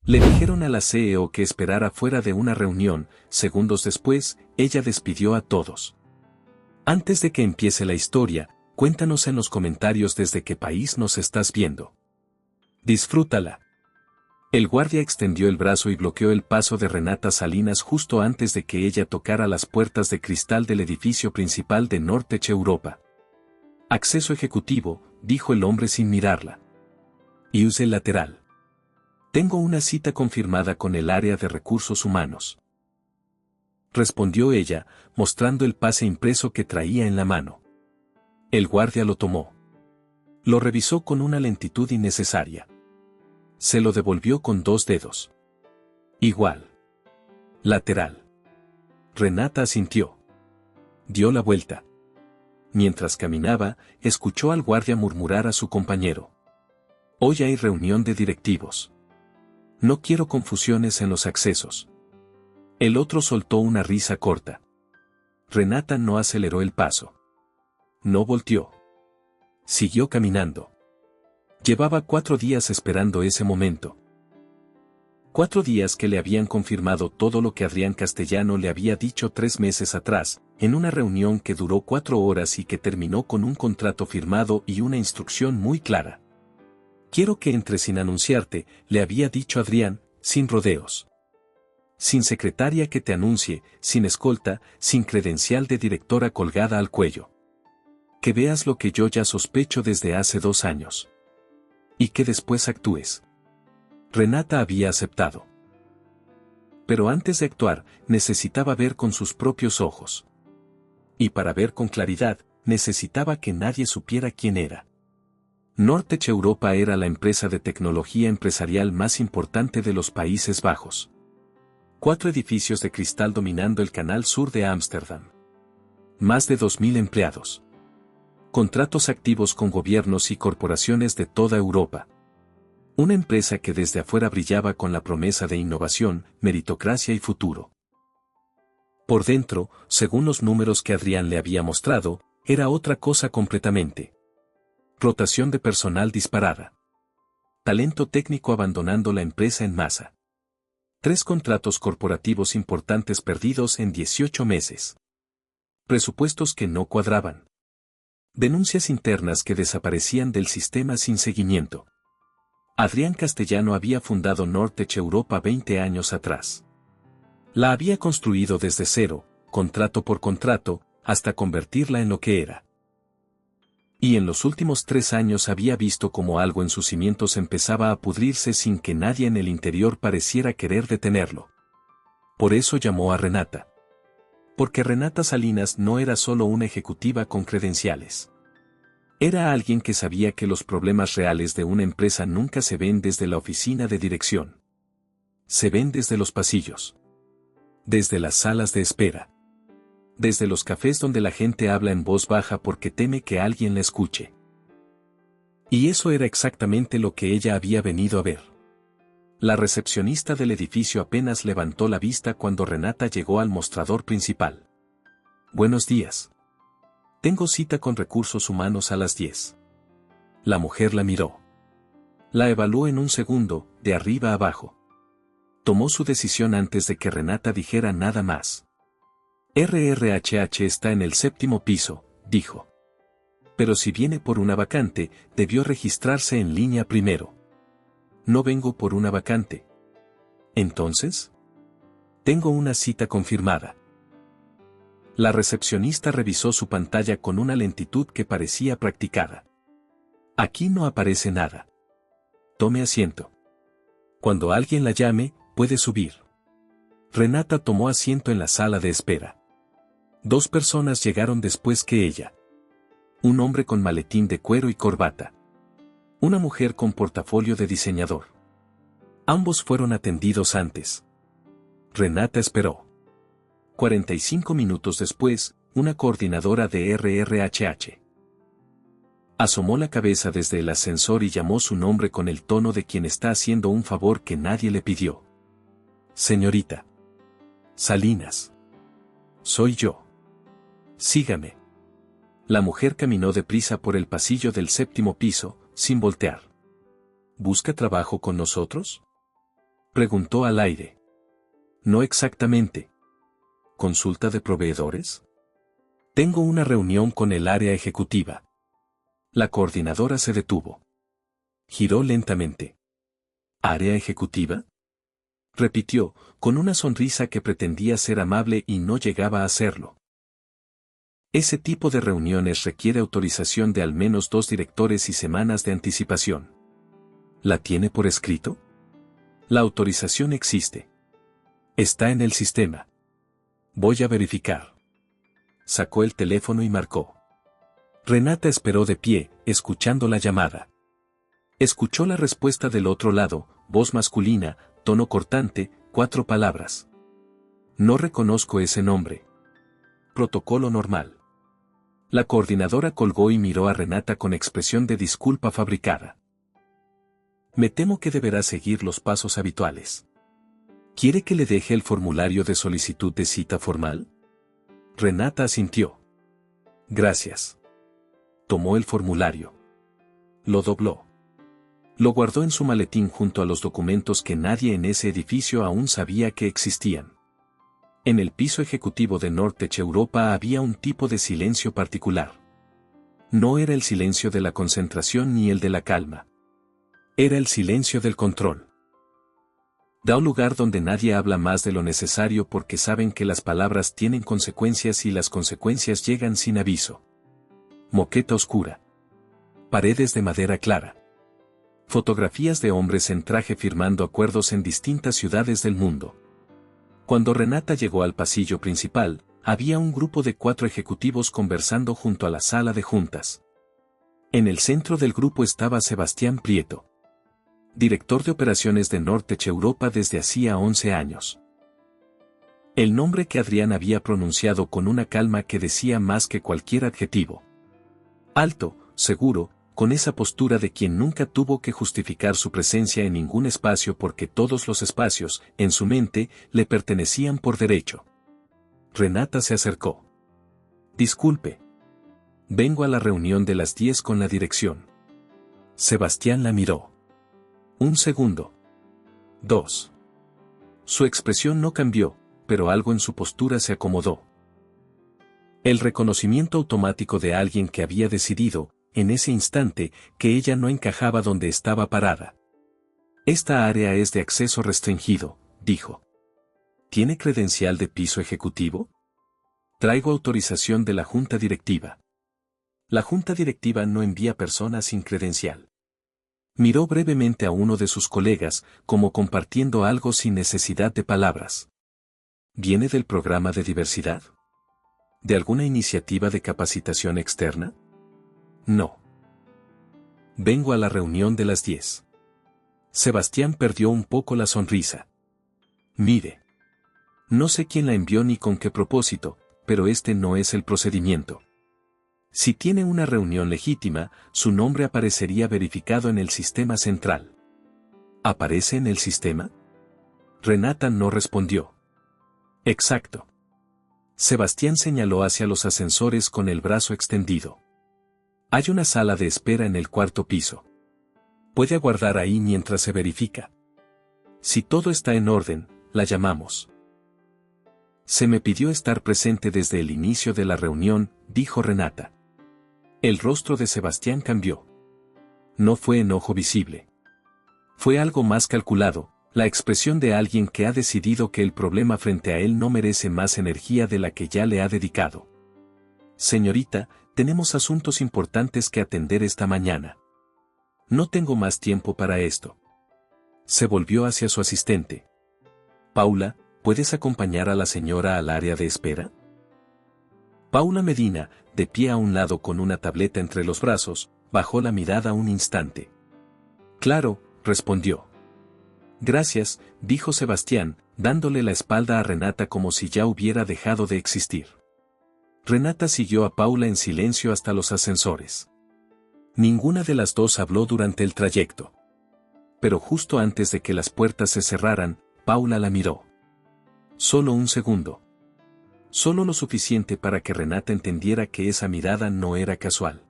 Le dijeron a la CEO que esperara fuera de una reunión. Segundos después, ella despidió a todos. Antes de que empiece la historia, cuéntanos en los comentarios desde qué país nos estás viendo. Disfrútala. El guardia extendió el brazo y bloqueó el paso de Renata Salinas justo antes de que ella tocara las puertas de cristal del edificio principal de Nortech Europa. Acceso ejecutivo, dijo el hombre sin mirarla. Use lateral. Tengo una cita confirmada con el área de recursos humanos. Respondió ella, mostrando el pase impreso que traía en la mano. El guardia lo tomó. Lo revisó con una lentitud innecesaria. Se lo devolvió con 2 dedos. Igual. Lateral. Renata asintió. Dio la vuelta. Mientras caminaba, escuchó al guardia murmurar a su compañero. Hoy hay reunión de directivos. No quiero confusiones en los accesos. El otro soltó una risa corta. Renata no aceleró el paso. No volteó. Siguió caminando. Llevaba 4 días esperando ese momento. 4 días que le habían confirmado todo lo que Adrián Castellano le había dicho 3 meses atrás, en una reunión que duró 4 horas y que terminó con un contrato firmado y una instrucción muy clara. Quiero que entres sin anunciarte, le había dicho Adrián, sin rodeos. Sin secretaria que te anuncie, sin escolta, sin credencial de directora colgada al cuello. Que veas lo que yo ya sospecho desde hace 2 años. Y que después actúes. Renata había aceptado. Pero antes de actuar, necesitaba ver con sus propios ojos. Y para ver con claridad, necesitaba que nadie supiera quién era. Nortech Europa era la empresa de tecnología empresarial más importante de los Países Bajos. 4 edificios de cristal dominando el canal sur de Ámsterdam. Más de 2.000 empleados. Contratos activos con gobiernos y corporaciones de toda Europa. Una empresa que desde afuera brillaba con la promesa de innovación, meritocracia y futuro. Por dentro, según los números que Adrián le había mostrado, era otra cosa completamente. Rotación de personal disparada. Talento técnico abandonando la empresa en masa. 3 contratos corporativos importantes perdidos en 18 meses. Presupuestos que no cuadraban. Denuncias internas que desaparecían del sistema sin seguimiento. Adrián Castellano había fundado Nortech Europa 20 años atrás. La había construido desde cero, contrato por contrato, hasta convertirla en lo que era. Y en los últimos 3 años había visto cómo algo en sus cimientos empezaba a pudrirse sin que nadie en el interior pareciera querer detenerlo. Por eso llamó a Renata. Porque Renata Salinas no era solo una ejecutiva con credenciales. Era alguien que sabía que los problemas reales de una empresa nunca se ven desde la oficina de dirección. Se ven desde los pasillos. Desde las salas de espera. Desde los cafés donde la gente habla en voz baja porque teme que alguien la escuche. Y eso era exactamente lo que ella había venido a ver. La recepcionista del edificio apenas levantó la vista cuando Renata llegó al mostrador principal. Buenos días. Tengo cita con recursos humanos a las 10. La mujer la miró. La evaluó en un segundo, de arriba a abajo. Tomó su decisión antes de que Renata dijera nada más. RRHH está en el 7º piso, dijo. Pero si viene por una vacante, debió registrarse en línea primero. No vengo por una vacante. ¿Entonces? Tengo una cita confirmada. La recepcionista revisó su pantalla con una lentitud que parecía practicada. Aquí no aparece nada. Tome asiento. Cuando alguien la llame, puede subir. Renata tomó asiento en la sala de espera. 2 personas llegaron después que ella. Un hombre con maletín de cuero y corbata. Una mujer con portafolio de diseñador. Ambos fueron atendidos antes. Renata esperó. 45 minutos después, una coordinadora de RRHH. Asomó la cabeza desde el ascensor y llamó su nombre con el tono de quien está haciendo un favor que nadie le pidió. Señorita Salinas. Soy yo. Sígame. La mujer caminó deprisa por el pasillo del 7º piso, sin voltear. ¿Busca trabajo con nosotros? Preguntó al aire. No exactamente. ¿Consulta de proveedores? Tengo una reunión con el área ejecutiva. La coordinadora se detuvo. Giró lentamente. ¿Área ejecutiva? Repitió, con una sonrisa que pretendía ser amable y no llegaba a serlo. Ese tipo de reuniones requiere autorización de al menos 2 directores y semanas de anticipación. ¿La tiene por escrito? La autorización existe. Está en el sistema. Voy a verificar. Sacó el teléfono y marcó. Renata esperó de pie, escuchando la llamada. Escuchó la respuesta del otro lado, voz masculina, tono cortante, 4 palabras. No reconozco ese nombre. Protocolo normal. La coordinadora colgó y miró a Renata con expresión de disculpa fabricada. Me temo que deberá seguir los pasos habituales. ¿Quiere que le deje el formulario de solicitud de cita formal? Renata asintió. Gracias. Tomó el formulario. Lo dobló. Lo guardó en su maletín junto a los documentos que nadie en ese edificio aún sabía que existían. En el piso ejecutivo de Nortech Europa había un tipo de silencio particular. No era el silencio de la concentración ni el de la calma. Era el silencio del control. Da un lugar donde nadie habla más de lo necesario porque saben que las palabras tienen consecuencias y las consecuencias llegan sin aviso. Moqueta oscura. Paredes de madera clara. Fotografías de hombres en traje firmando acuerdos en distintas ciudades del mundo. Cuando Renata llegó al pasillo principal, había un grupo de 4 ejecutivos conversando junto a la sala de juntas. En el centro del grupo estaba Sebastián Prieto, director de operaciones de Nortech Europa desde hacía 11 años. El nombre que Adrián había pronunciado con una calma que decía más que cualquier adjetivo. Alto, seguro, con esa postura de quien nunca tuvo que justificar su presencia en ningún espacio porque todos los espacios, en su mente, le pertenecían por derecho. Renata se acercó. Disculpe. Vengo a la reunión de las 10 con la dirección. Sebastián la miró. 1 segundo. 2. Su expresión no cambió, pero algo en su postura se acomodó. El reconocimiento automático de alguien que había decidido, en ese instante, que ella no encajaba donde estaba parada. Esta área es de acceso restringido, dijo. ¿Tiene credencial de piso ejecutivo? Traigo autorización de la junta directiva. La junta directiva no envía personas sin credencial. Miró brevemente a uno de sus colegas, como compartiendo algo sin necesidad de palabras. ¿Viene del programa de diversidad? ¿De alguna iniciativa de capacitación externa? No. Vengo a la reunión de las 10. Sebastián perdió un poco la sonrisa. Mire. No sé quién la envió ni con qué propósito, pero este no es el procedimiento. Si tiene una reunión legítima, su nombre aparecería verificado en el sistema central. ¿Aparece en el sistema? Renata no respondió. Exacto. Sebastián señaló hacia los ascensores con el brazo extendido. Hay una sala de espera en el 4º piso. Puede aguardar ahí mientras se verifica. Si todo está en orden, la llamamos. Se me pidió estar presente desde el inicio de la reunión, dijo Renata. El rostro de Sebastián cambió. No fue enojo visible. Fue algo más calculado, la expresión de alguien que ha decidido que el problema frente a él no merece más energía de la que ya le ha dedicado. Señorita, tenemos asuntos importantes que atender esta mañana. No tengo más tiempo para esto. Se volvió hacia su asistente. Paula, ¿puedes acompañar a la señora al área de espera? Paula Medina, de pie a un lado con una tableta entre los brazos, bajó la mirada un instante. Claro, respondió. Gracias, dijo Sebastián, dándole la espalda a Renata como si ya hubiera dejado de existir. Renata siguió a Paula en silencio hasta los ascensores. Ninguna de las dos habló durante el trayecto. Pero justo antes de que las puertas se cerraran, Paula la miró. Solo 1 segundo. Solo lo suficiente para que Renata entendiera que esa mirada no era casual.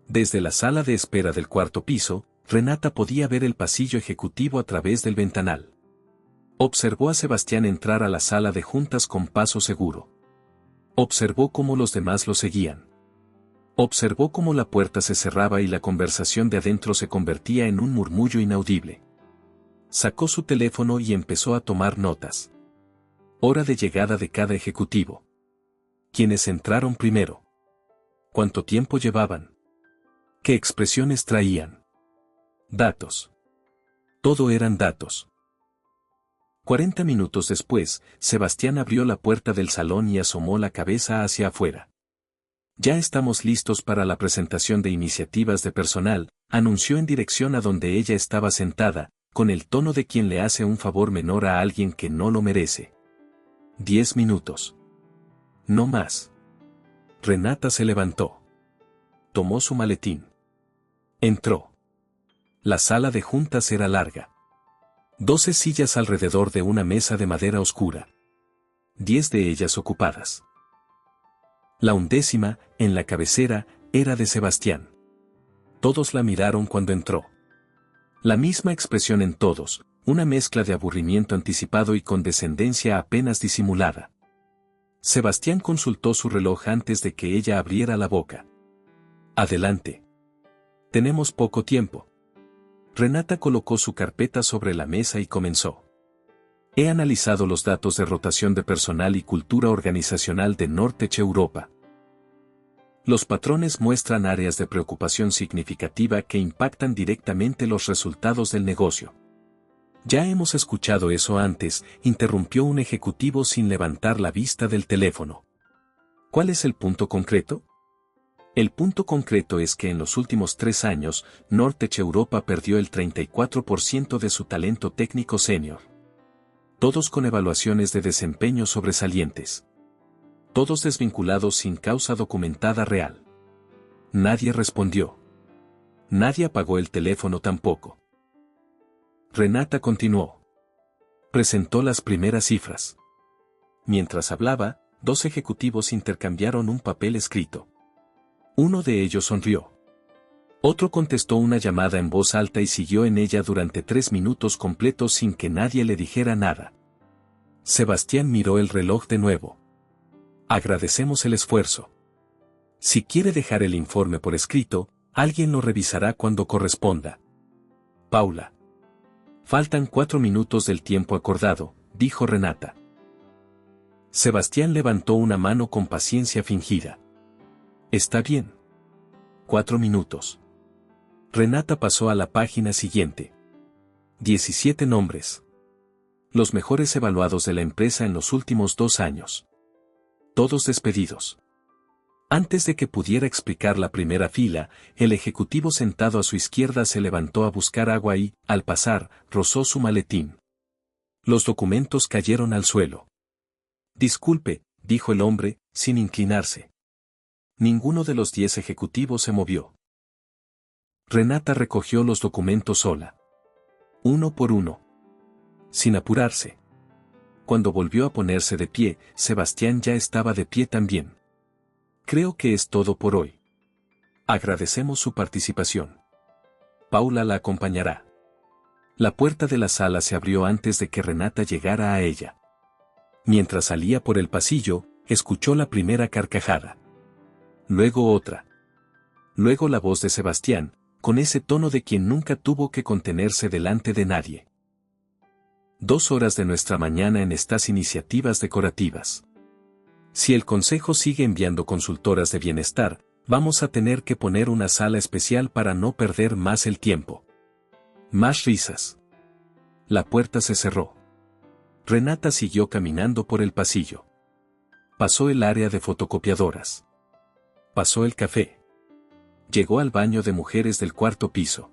Desde la sala de espera del 4º piso, Renata podía ver el pasillo ejecutivo a través del ventanal. Observó a Sebastián entrar a la sala de juntas con paso seguro. Observó cómo los demás lo seguían. Observó cómo la puerta se cerraba y la conversación de adentro se convertía en un murmullo inaudible. Sacó su teléfono y empezó a tomar notas. Hora de llegada de cada ejecutivo. ¿Quiénes entraron primero? ¿Cuánto tiempo llevaban? ¿Qué expresiones traían? Datos. Todo eran datos. 40 minutos después, Sebastián abrió la puerta del salón y asomó la cabeza hacia afuera. Ya estamos listos para la presentación de iniciativas de personal, anunció en dirección a donde ella estaba sentada, con el tono de quien le hace un favor menor a alguien que no lo merece. 10 minutos. No más. Renata se levantó. Tomó su maletín. Entró. La sala de juntas era larga. 12 sillas alrededor de una mesa de madera oscura. 10 de ellas ocupadas. La 11ª, en la cabecera, era de Sebastián. Todos la miraron cuando entró. La misma expresión en todos, una mezcla de aburrimiento anticipado y condescendencia apenas disimulada. Sebastián consultó su reloj antes de que ella abriera la boca. Adelante. Tenemos poco tiempo. Renata colocó su carpeta sobre la mesa y comenzó. He analizado los datos de rotación de personal y cultura organizacional de Nortech Europa. Los patrones muestran áreas de preocupación significativa que impactan directamente los resultados del negocio. Ya hemos escuchado eso antes, interrumpió un ejecutivo sin levantar la vista del teléfono. ¿Cuál es el punto concreto? El punto concreto es que en los últimos 3 años, Nortech Europa perdió el 34% de su talento técnico senior. Todos con evaluaciones de desempeño sobresalientes. Todos desvinculados sin causa documentada real. Nadie respondió. Nadie apagó el teléfono tampoco. Renata continuó. Presentó las primeras cifras. Mientras hablaba, 2 ejecutivos intercambiaron un papel escrito. Uno de ellos sonrió. Otro contestó una llamada en voz alta y siguió en ella durante 3 minutos completos sin que nadie le dijera nada. Sebastián miró el reloj de nuevo. Agradecemos el esfuerzo. Si quiere dejar el informe por escrito, alguien lo revisará cuando corresponda. Paula. Faltan 4 minutos del tiempo acordado, dijo Renata. Sebastián levantó una mano con paciencia fingida. Está bien. 4 minutos. Renata pasó a la página siguiente. 17 nombres. Los mejores evaluados de la empresa en los últimos 2 años. Todos despedidos. Antes de que pudiera explicar la primera fila, el ejecutivo sentado a su izquierda se levantó a buscar agua y, al pasar, rozó su maletín. Los documentos cayeron al suelo. Disculpe, dijo el hombre, sin inclinarse. Ninguno de los 10 ejecutivos se movió. Renata recogió los documentos sola. Uno por uno. Sin apurarse. Cuando volvió a ponerse de pie, Sebastián ya estaba de pie también. Creo que es todo por hoy. Agradecemos su participación. Paula la acompañará. La puerta de la sala se abrió antes de que Renata llegara a ella. Mientras salía por el pasillo, escuchó la primera carcajada. Luego otra. Luego la voz de Sebastián, con ese tono de quien nunca tuvo que contenerse delante de nadie. 2 horas de nuestra mañana en estas iniciativas decorativas. Si el consejo sigue enviando consultoras de bienestar, vamos a tener que poner una sala especial para no perder más el tiempo. Más risas. La puerta se cerró. Renata siguió caminando por el pasillo. Pasó el área de fotocopiadoras. Pasó el café. Llegó al baño de mujeres del 4º piso.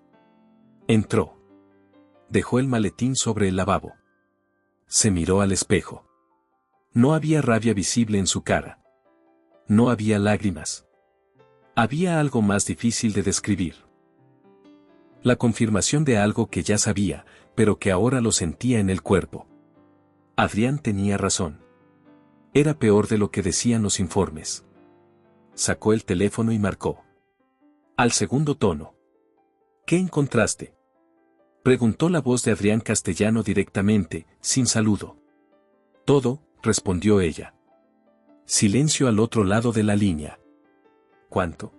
Entró. Dejó el maletín sobre el lavabo. Se miró al espejo. No había rabia visible en su cara. No había lágrimas. Había algo más difícil de describir. La confirmación de algo que ya sabía, pero que ahora lo sentía en el cuerpo. Adrián tenía razón. Era peor de lo que decían los informes. Sacó el teléfono y marcó. Al segundo tono. ¿Qué encontraste? Preguntó la voz de Adrián Castellano directamente, sin saludo. Todo, respondió ella. Silencio al otro lado de la línea. ¿Cuánto?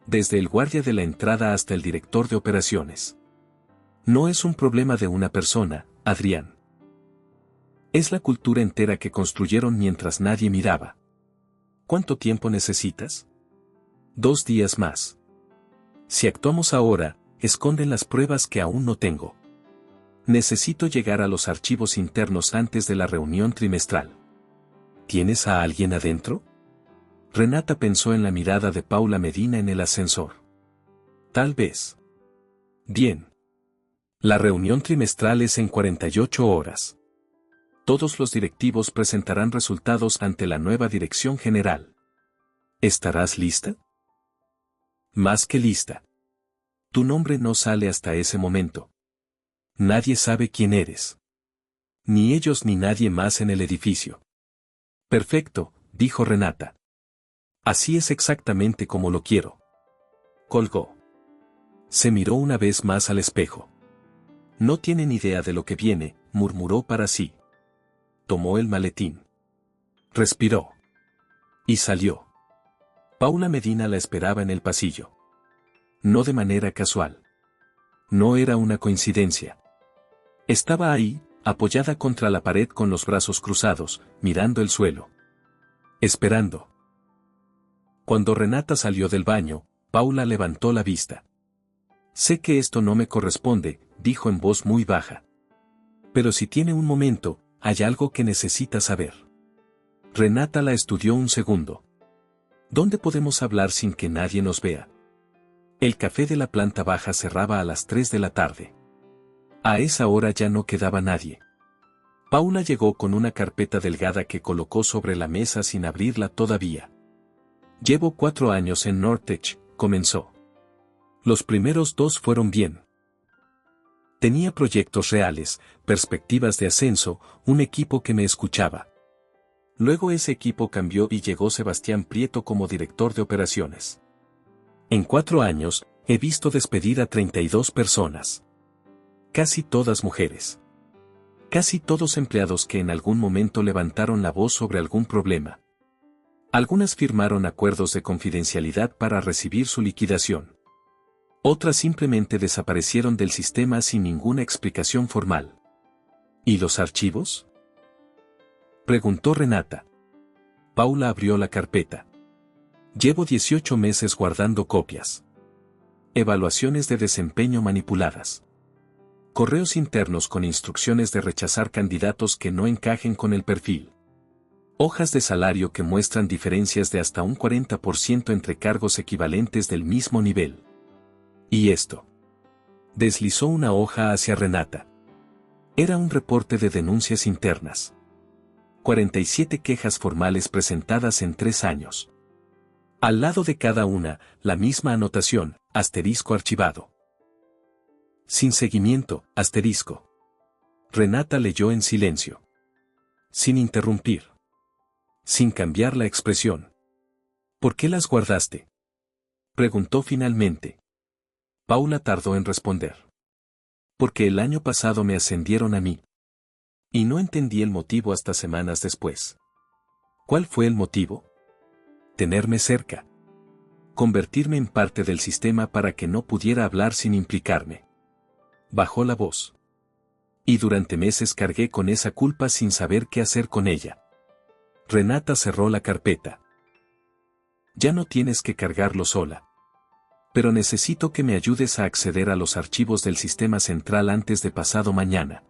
Desde el guardia de la entrada hasta el director de operaciones. No es un problema de una persona, Adrián. Es la cultura entera que construyeron mientras nadie miraba. ¿Cuánto tiempo necesitas? 2 días más. Si actuamos ahora, esconden las pruebas que aún no tengo. Necesito llegar a los archivos internos antes de la reunión trimestral. ¿Tienes a alguien adentro? Renata pensó en la mirada de Paula Medina en el ascensor. Tal vez. Bien. La reunión trimestral es en 48 horas. Todos los directivos presentarán resultados ante la nueva dirección general. ¿Estarás lista? Más que lista. Tu nombre no sale hasta ese momento. Nadie sabe quién eres. Ni ellos ni nadie más en el edificio. Perfecto, dijo Renata. Así es exactamente como lo quiero. Colgó. Se miró una vez más al espejo. No tiene ni idea de lo que viene, murmuró para sí. Tomó el maletín. Respiró. Y salió. Paula Medina la esperaba en el pasillo. No de manera casual. No era una coincidencia. Estaba ahí, apoyada contra la pared con los brazos cruzados, mirando el suelo. Esperando. Cuando Renata salió del baño, Paula levantó la vista. Sé que esto no me corresponde, dijo en voz muy baja. Pero si tiene un momento, hay algo que necesita saber. Renata la estudió un segundo. ¿Dónde podemos hablar sin que nadie nos vea? El café de la planta baja cerraba a las 3 de la tarde. A esa hora ya no quedaba nadie. Paula llegó con una carpeta delgada que colocó sobre la mesa sin abrirla todavía. Llevo 4 años en Nortech, comenzó. Los primeros 2 fueron bien. Tenía proyectos reales, perspectivas de ascenso, un equipo que me escuchaba. Luego ese equipo cambió y llegó Sebastián Prieto como director de operaciones. En 4 años, he visto despedir a 32 personas. Casi todas mujeres. Casi todos empleados que en algún momento levantaron la voz sobre algún problema. Algunas firmaron acuerdos de confidencialidad para recibir su liquidación. Otras simplemente desaparecieron del sistema sin ninguna explicación formal. ¿Y los archivos? Preguntó Renata. Paula abrió la carpeta. Llevo 18 meses guardando copias. Evaluaciones de desempeño manipuladas. Correos internos con instrucciones de rechazar candidatos que no encajen con el perfil. Hojas de salario que muestran diferencias de hasta un 40% entre cargos equivalentes del mismo nivel. ¿Y esto? Deslizó una hoja hacia Renata. Era un reporte de denuncias internas. 47 quejas formales presentadas en 3 años. Al lado de cada una, la misma anotación, asterisco archivado. Sin seguimiento, asterisco. Renata leyó en silencio. Sin interrumpir. Sin cambiar la expresión. ¿Por qué las guardaste? Preguntó finalmente. Paula tardó en responder. Porque el año pasado me ascendieron a mí. Y no entendí el motivo hasta semanas después. ¿Cuál fue el motivo? Tenerme cerca. Convertirme en parte del sistema para que no pudiera hablar sin implicarme. Bajó la voz. Y durante meses cargué con esa culpa sin saber qué hacer con ella. Renata cerró la carpeta. Ya no tienes que cargarlo sola. Pero necesito que me ayudes a acceder a los archivos del sistema central antes de pasado mañana.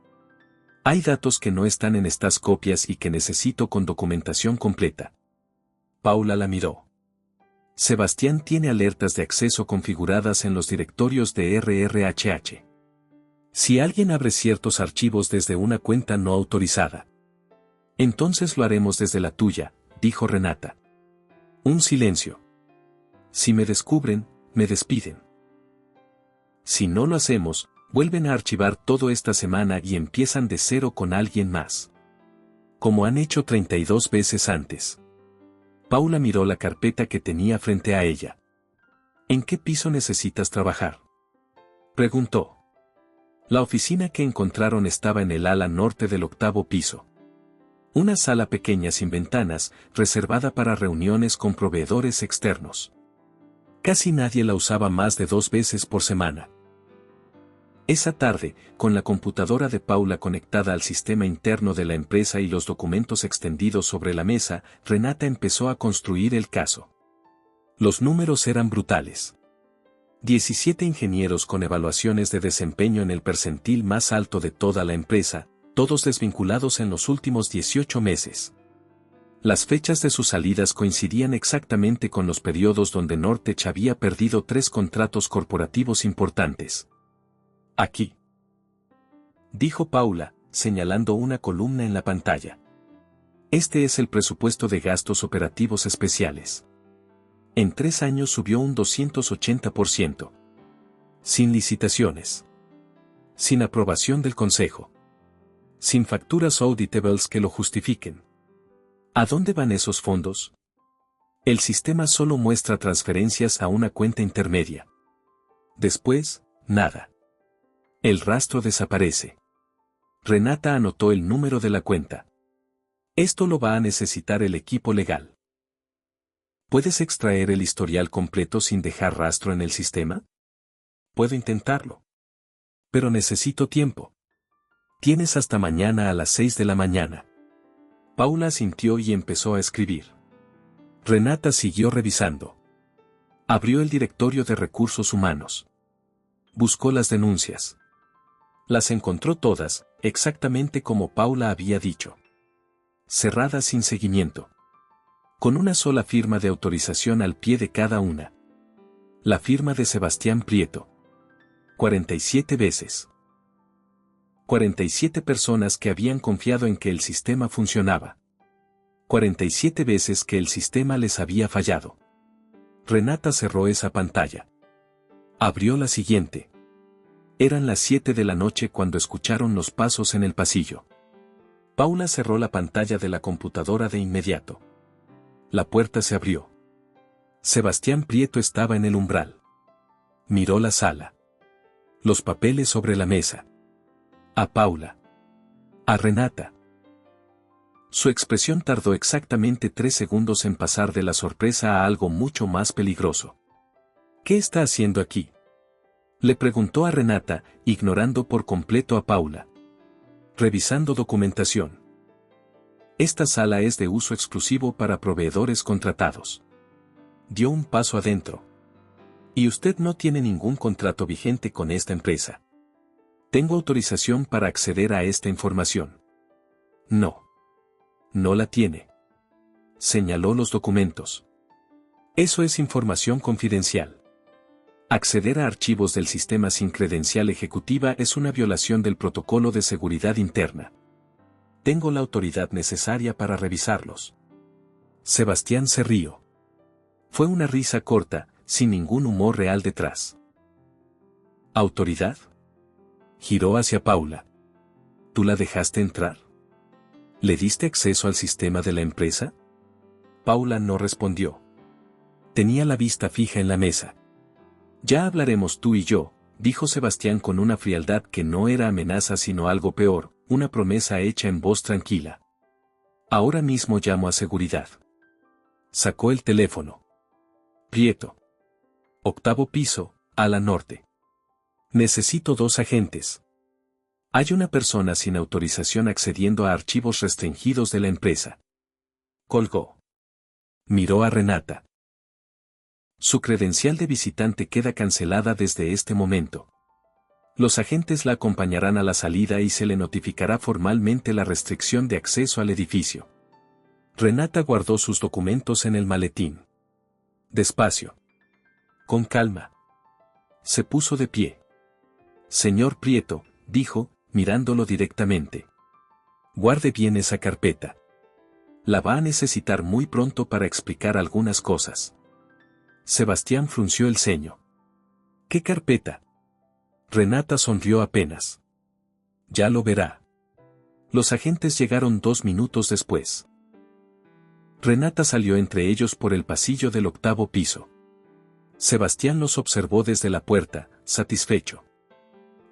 Hay datos que no están en estas copias y que necesito con documentación completa. Paula la miró. Sebastián tiene alertas de acceso configuradas en los directorios de RRHH. Si alguien abre ciertos archivos desde una cuenta no autorizada, entonces lo haremos desde la tuya, dijo Renata. Un silencio. Si me descubren, me despiden. Si no lo hacemos, vuelven a archivar todo esta semana y empiezan de cero con alguien más. Como han hecho 32 veces antes. Paula miró la carpeta que tenía frente a ella. ¿En qué piso necesitas trabajar? Preguntó. La oficina que encontraron estaba en el ala norte del 8º piso. Una sala pequeña sin ventanas, reservada para reuniones con proveedores externos. Casi nadie la usaba más de 2 veces por semana. Esa tarde, con la computadora de Paula conectada al sistema interno de la empresa y los documentos extendidos sobre la mesa, Renata empezó a construir el caso. Los números eran brutales. 17 ingenieros con evaluaciones de desempeño en el percentil más alto de toda la empresa, todos desvinculados en los últimos 18 meses. Las fechas de sus salidas coincidían exactamente con los periodos donde Nortech había perdido 3 contratos corporativos importantes. Aquí, dijo Paula, señalando una columna en la pantalla. Este es el presupuesto de gastos operativos especiales. En 3 años subió un 280%. Sin licitaciones. Sin aprobación del consejo. Sin facturas auditables que lo justifiquen. ¿A dónde van esos fondos? El sistema solo muestra transferencias a una cuenta intermedia. Después, nada. El rastro desaparece. Renata anotó el número de la cuenta. Esto lo va a necesitar el equipo legal. ¿Puedes extraer el historial completo sin dejar rastro en el sistema? Puedo intentarlo. Pero necesito tiempo. Tienes hasta mañana a las 6 de la mañana. Paula asintió y empezó a escribir. Renata siguió revisando. Abrió el directorio de recursos humanos. Buscó las denuncias. Las encontró todas, exactamente como Paula había dicho. Cerradas sin seguimiento. Con una sola firma de autorización al pie de cada una. La firma de Sebastián Prieto. 47 veces. 47 personas que habían confiado en que el sistema funcionaba. 47 veces que el sistema les había fallado. Renata cerró esa pantalla. Abrió la siguiente. Eran las 7 de la noche cuando escucharon los pasos en el pasillo. Paula cerró la pantalla de la computadora de inmediato. La puerta se abrió. Sebastián Prieto estaba en el umbral. Miró la sala. Los papeles sobre la mesa. A Paula. A Renata. Su expresión tardó exactamente 3 segundos en pasar de la sorpresa a algo mucho más peligroso. ¿Qué está haciendo aquí?, le preguntó a Renata, ignorando por completo a Paula. Revisando documentación. Esta sala es de uso exclusivo para proveedores contratados. Dio un paso adentro. Y usted no tiene ningún contrato vigente con esta empresa. Tengo autorización para acceder a esta información. No. No la tiene. Señaló los documentos. Eso es información confidencial. Acceder a archivos del sistema sin credencial ejecutiva es una violación del protocolo de seguridad interna. Tengo la autoridad necesaria para revisarlos. Sebastián se rió. Fue una risa corta, sin ningún humor real detrás. ¿Autoridad? Giró hacia Paula. ¿Tú la dejaste entrar? ¿Le diste acceso al sistema de la empresa? Paula no respondió. Tenía la vista fija en la mesa. Ya hablaremos tú y yo, dijo Sebastián con una frialdad que no era amenaza sino algo peor, una promesa hecha en voz tranquila. Ahora mismo llamo a seguridad. Sacó el teléfono. Prieto. 8º piso, ala norte. Necesito 2 agentes. Hay una persona sin autorización accediendo a archivos restringidos de la empresa. Colgó. Miró a Renata. Su credencial de visitante queda cancelada desde este momento. Los agentes la acompañarán a la salida y se le notificará formalmente la restricción de acceso al edificio. Renata guardó sus documentos en el maletín. Despacio. Con calma. Se puso de pie. Señor Prieto, dijo, mirándolo directamente. Guarde bien esa carpeta. La va a necesitar muy pronto para explicar algunas cosas. Sebastián frunció el ceño. ¿Qué carpeta? Renata sonrió apenas. Ya lo verá. Los agentes llegaron 2 minutos después. Renata salió entre ellos por el pasillo del 8º piso. Sebastián los observó desde la puerta, satisfecho.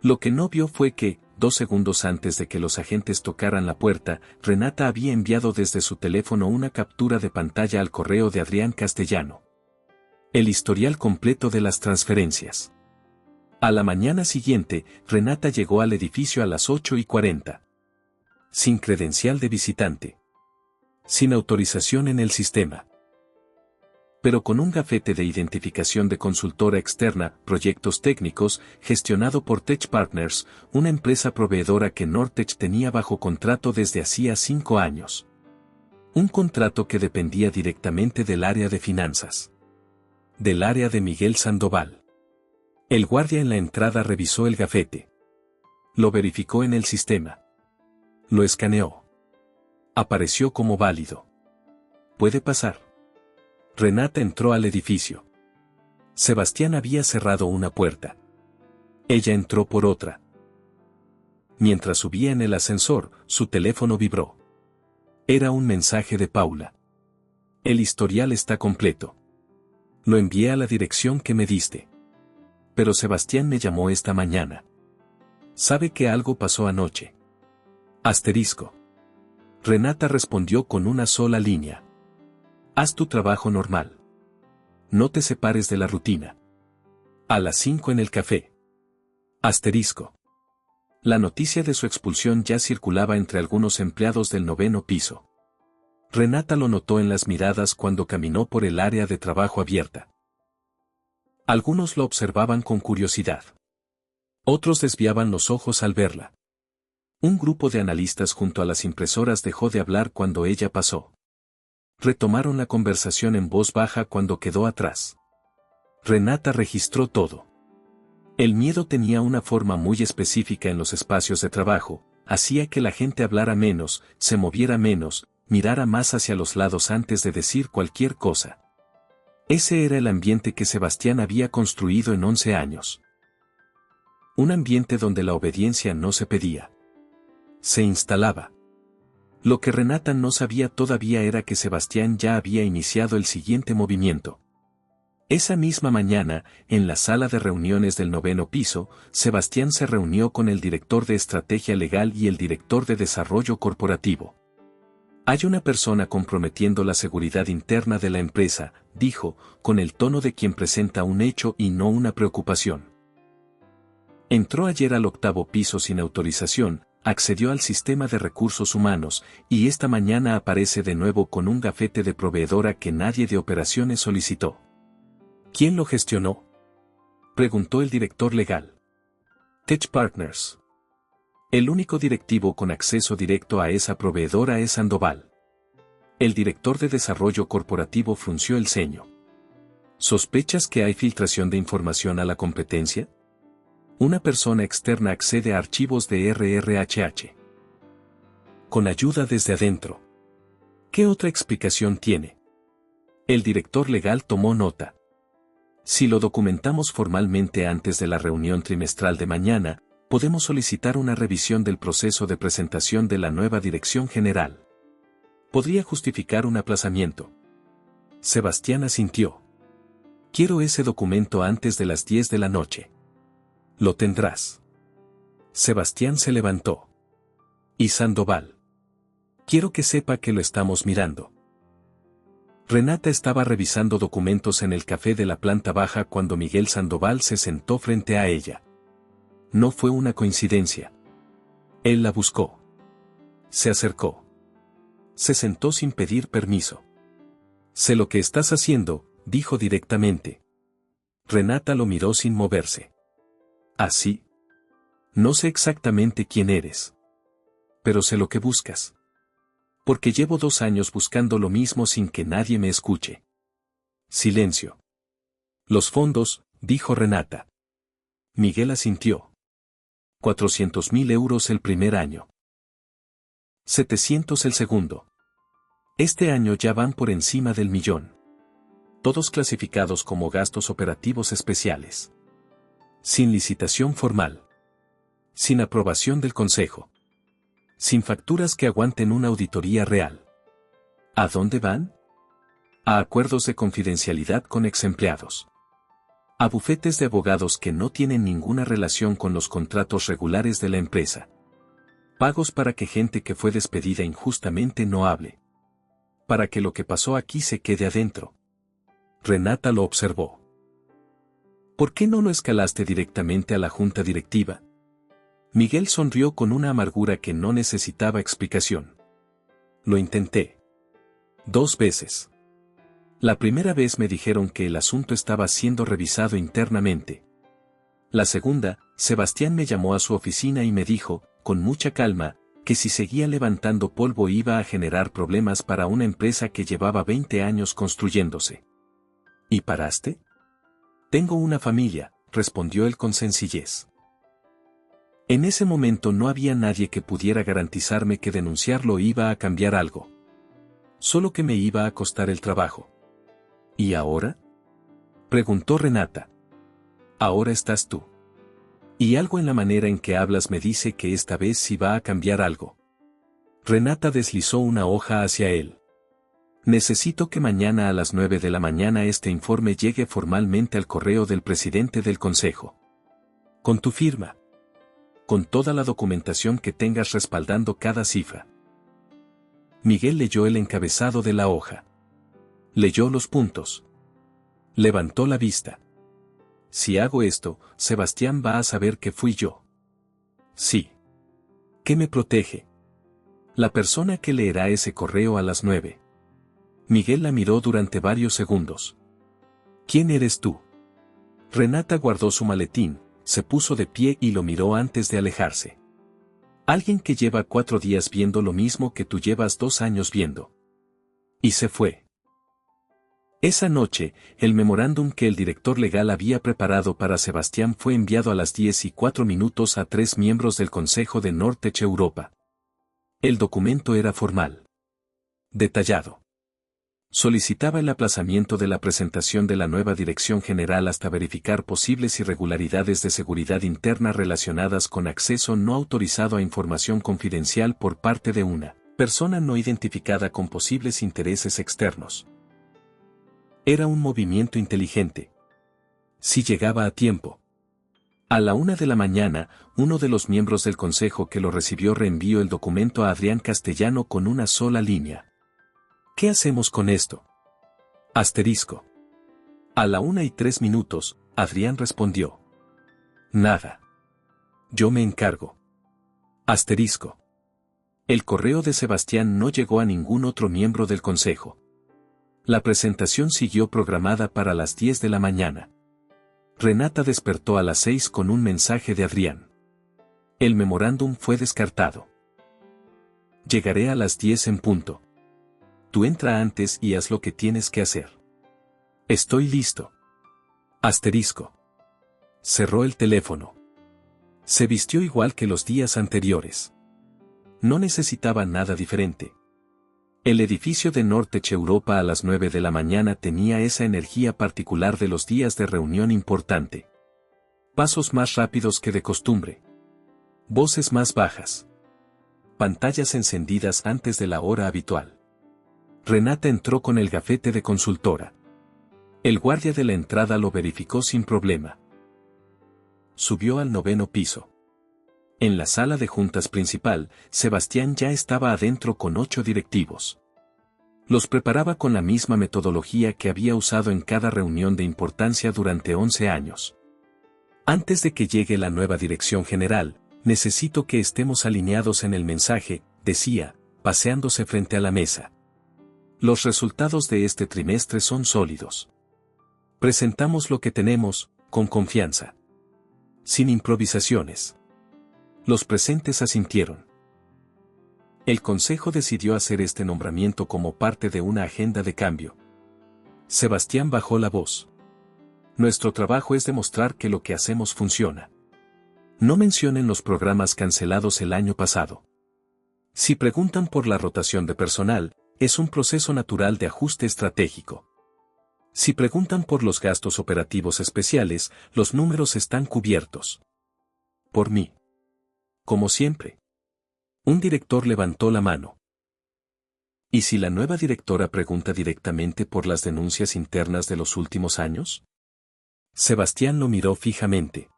Lo que no vio fue que, 2 segundos antes de que los agentes tocaran la puerta, Renata había enviado desde su teléfono una captura de pantalla al correo de Adrián Castellano. El historial completo de las transferencias. A la mañana siguiente, Renata llegó al edificio a las 8:40. Sin credencial de visitante. Sin autorización en el sistema. Pero con un gafete de identificación de consultora externa, Proyectos Técnicos, gestionado por Tech Partners, una empresa proveedora que Nortech tenía bajo contrato desde hacía 5 años. Un contrato que dependía directamente del área de finanzas. Del área de Miguel Sandoval. El guardia en la entrada revisó el gafete. Lo verificó en el sistema. Lo escaneó. Apareció como válido. ¿Puede pasar? Renata entró al edificio. Sebastián había cerrado una puerta. Ella entró por otra. Mientras subía en el ascensor, su teléfono vibró. Era un mensaje de Paula. El historial está completo. Lo envié a la dirección que me diste. Pero Sebastián me llamó esta mañana. Sabe que algo pasó anoche. Asterisco. Renata respondió con una sola línea. Haz tu trabajo normal. No te separes de la rutina. A las 5 en el café. Asterisco. La noticia de su expulsión ya circulaba entre algunos empleados del 9º piso. Renata lo notó en las miradas cuando caminó por el área de trabajo abierta. Algunos lo observaban con curiosidad. Otros desviaban los ojos al verla. Un grupo de analistas junto a las impresoras dejó de hablar cuando ella pasó. Retomaron la conversación en voz baja cuando quedó atrás. Renata registró todo. El miedo tenía una forma muy específica en los espacios de trabajo, hacía que la gente hablara menos, se moviera menos, mirara más hacia los lados antes de decir cualquier cosa. Ese era el ambiente que Sebastián había construido en 11 años. Un ambiente donde la obediencia no se pedía. Se instalaba. Lo que Renata no sabía todavía era que Sebastián ya había iniciado el siguiente movimiento. Esa misma mañana, en la sala de reuniones del 9º piso, Sebastián se reunió con el director de estrategia legal y el director de desarrollo corporativo. Hay una persona comprometiendo la seguridad interna de la empresa, dijo, con el tono de quien presenta un hecho y no una preocupación. Entró ayer al 8º piso sin autorización, accedió al sistema de recursos humanos, y esta mañana aparece de nuevo con un gafete de proveedora que nadie de operaciones solicitó. ¿Quién lo gestionó?, preguntó el director legal. Tech Partners. El único directivo con acceso directo a esa proveedora es Sandoval. El director de desarrollo corporativo frunció el ceño. ¿Sospechas que hay filtración de información a la competencia? Una persona externa accede a archivos de RRHH. Con ayuda desde adentro. ¿Qué otra explicación tiene? El director legal tomó nota. Si lo documentamos formalmente antes de la reunión trimestral de mañana, podemos solicitar una revisión del proceso de presentación de la nueva dirección general. Podría justificar un aplazamiento. Sebastián asintió. Quiero ese documento antes de las 10 de la noche. Lo tendrás. Sebastián se levantó. Y Sandoval. Quiero que sepa que lo estamos mirando. Renata estaba revisando documentos en el café de la planta baja cuando Miguel Sandoval se sentó frente a ella. No fue una coincidencia. Él la buscó. Se acercó. Se sentó sin pedir permiso. Sé lo que estás haciendo, dijo directamente. Renata lo miró sin moverse. ¿Así? No sé exactamente quién eres. Pero sé lo que buscas. Porque llevo 2 años buscando lo mismo sin que nadie me escuche. Silencio. Los fondos, dijo Renata. Miguel asintió. 400.000 euros el primer año. 700 el segundo. Este año ya van por encima del 1.000.000. Todos clasificados como gastos operativos especiales. Sin licitación formal. Sin aprobación del Consejo. Sin facturas que aguanten una auditoría real. ¿A dónde van? A acuerdos de confidencialidad con exempleados. A bufetes de abogados que no tienen ninguna relación con los contratos regulares de la empresa. Pagos para que gente que fue despedida injustamente no hable. Para que lo que pasó aquí se quede adentro. Renata lo observó. ¿Por qué no lo escalaste directamente a la junta directiva? Miguel sonrió con una amargura que no necesitaba explicación. Lo intenté. 2 veces. La primera vez me dijeron que el asunto estaba siendo revisado internamente. La segunda, Sebastián me llamó a su oficina y me dijo, con mucha calma, que si seguía levantando polvo iba a generar problemas para una empresa que llevaba 20 años construyéndose. ¿Y paraste? Tengo una familia, respondió él con sencillez. En ese momento no había nadie que pudiera garantizarme que denunciarlo iba a cambiar algo. Solo que me iba a costar el trabajo. ¿Y ahora? Preguntó Renata. Ahora estás tú. Y algo en la manera en que hablas me dice que esta vez sí va a cambiar algo. Renata deslizó una hoja hacia él. Necesito que mañana a las 9 de la mañana este informe llegue formalmente al correo del presidente del consejo. Con tu firma. Con toda la documentación que tengas respaldando cada cifra. Miguel leyó el encabezado de la hoja. Leyó los puntos. Levantó la vista. Si hago esto, Sebastián va a saber que fui yo. Sí. ¿Qué me protege? La persona que leerá ese correo a las 9. Miguel la miró durante varios segundos. ¿Quién eres tú? Renata guardó su maletín, se puso de pie y lo miró antes de alejarse. Alguien que lleva 4 días viendo lo mismo que tú llevas 2 años viendo. Y se fue. Esa noche, el memorándum que el director legal había preparado para Sebastián fue enviado a las 10:04 a 3 miembros del Consejo de Nortech Europa. El documento era formal. Detallado. Solicitaba el aplazamiento de la presentación de la nueva dirección general hasta verificar posibles irregularidades de seguridad interna relacionadas con acceso no autorizado a información confidencial por parte de una persona no identificada con posibles intereses externos. Era un movimiento inteligente. Si llegaba a tiempo. A la 1 de la mañana, uno de los miembros del consejo que lo recibió reenvió el documento a Adrián Castellano con una sola línea. ¿Qué hacemos con esto? Asterisco. A la 1:03, Adrián respondió. Nada. Yo me encargo. Asterisco. El correo de Sebastián no llegó a ningún otro miembro del consejo. La presentación siguió programada para las 10 de la mañana. Renata despertó a las 6 con un mensaje de Adrián. El memorándum fue descartado. Llegaré a las 10 en punto. Tú entra antes y haz lo que tienes que hacer. Estoy listo. Asterisco. Cerró el teléfono. Se vistió igual que los días anteriores. No necesitaba nada diferente. El edificio de Nortech Europa a las 9 de la mañana tenía esa energía particular de los días de reunión importante. Pasos más rápidos que de costumbre. Voces más bajas. Pantallas encendidas antes de la hora habitual. Renata entró con el gafete de consultora. El guardia de la entrada lo verificó sin problema. Subió al 9º piso. En la sala de juntas principal, Sebastián ya estaba adentro con 8 directivos. Los preparaba con la misma metodología que había usado en cada reunión de importancia durante 11 años. Antes de que llegue la nueva dirección general, necesito que estemos alineados en el mensaje, decía, paseándose frente a la mesa. Los resultados de este trimestre son sólidos. Presentamos lo que tenemos, con confianza. Sin improvisaciones. Los presentes asintieron. El consejo decidió hacer este nombramiento como parte de una agenda de cambio. Sebastián bajó la voz. Nuestro trabajo es demostrar que lo que hacemos funciona. No mencionen los programas cancelados el año pasado. Si preguntan por la rotación de personal, es un proceso natural de ajuste estratégico. Si preguntan por los gastos operativos especiales, los números están cubiertos. Por mí. Como siempre. Un director levantó la mano. ¿Y si la nueva directora pregunta directamente por las denuncias internas de los últimos años? Sebastián lo miró fijamente.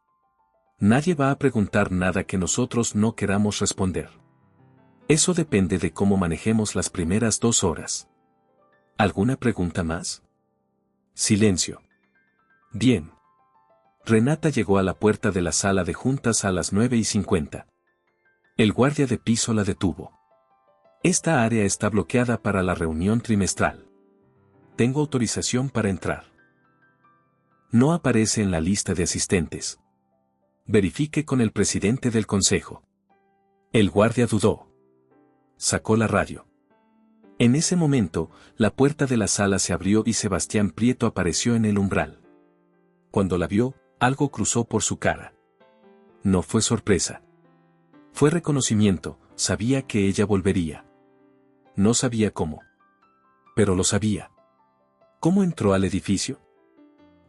Nadie va a preguntar nada que nosotros no queramos responder. Eso depende de cómo manejemos las primeras 2 horas. ¿Alguna pregunta más? Silencio. Bien. Renata llegó a la puerta de la sala de juntas a las 9:50. El guardia de piso la detuvo. Esta área está bloqueada para la reunión trimestral. Tengo autorización para entrar. No aparece en la lista de asistentes. Verifique con el presidente del consejo. El guardia dudó. Sacó la radio. En ese momento, la puerta de la sala se abrió y Sebastián Prieto apareció en el umbral. Cuando la vio, algo cruzó por su cara. No fue sorpresa. Fue reconocimiento, sabía que ella volvería. No sabía cómo. Pero lo sabía. ¿Cómo entró al edificio?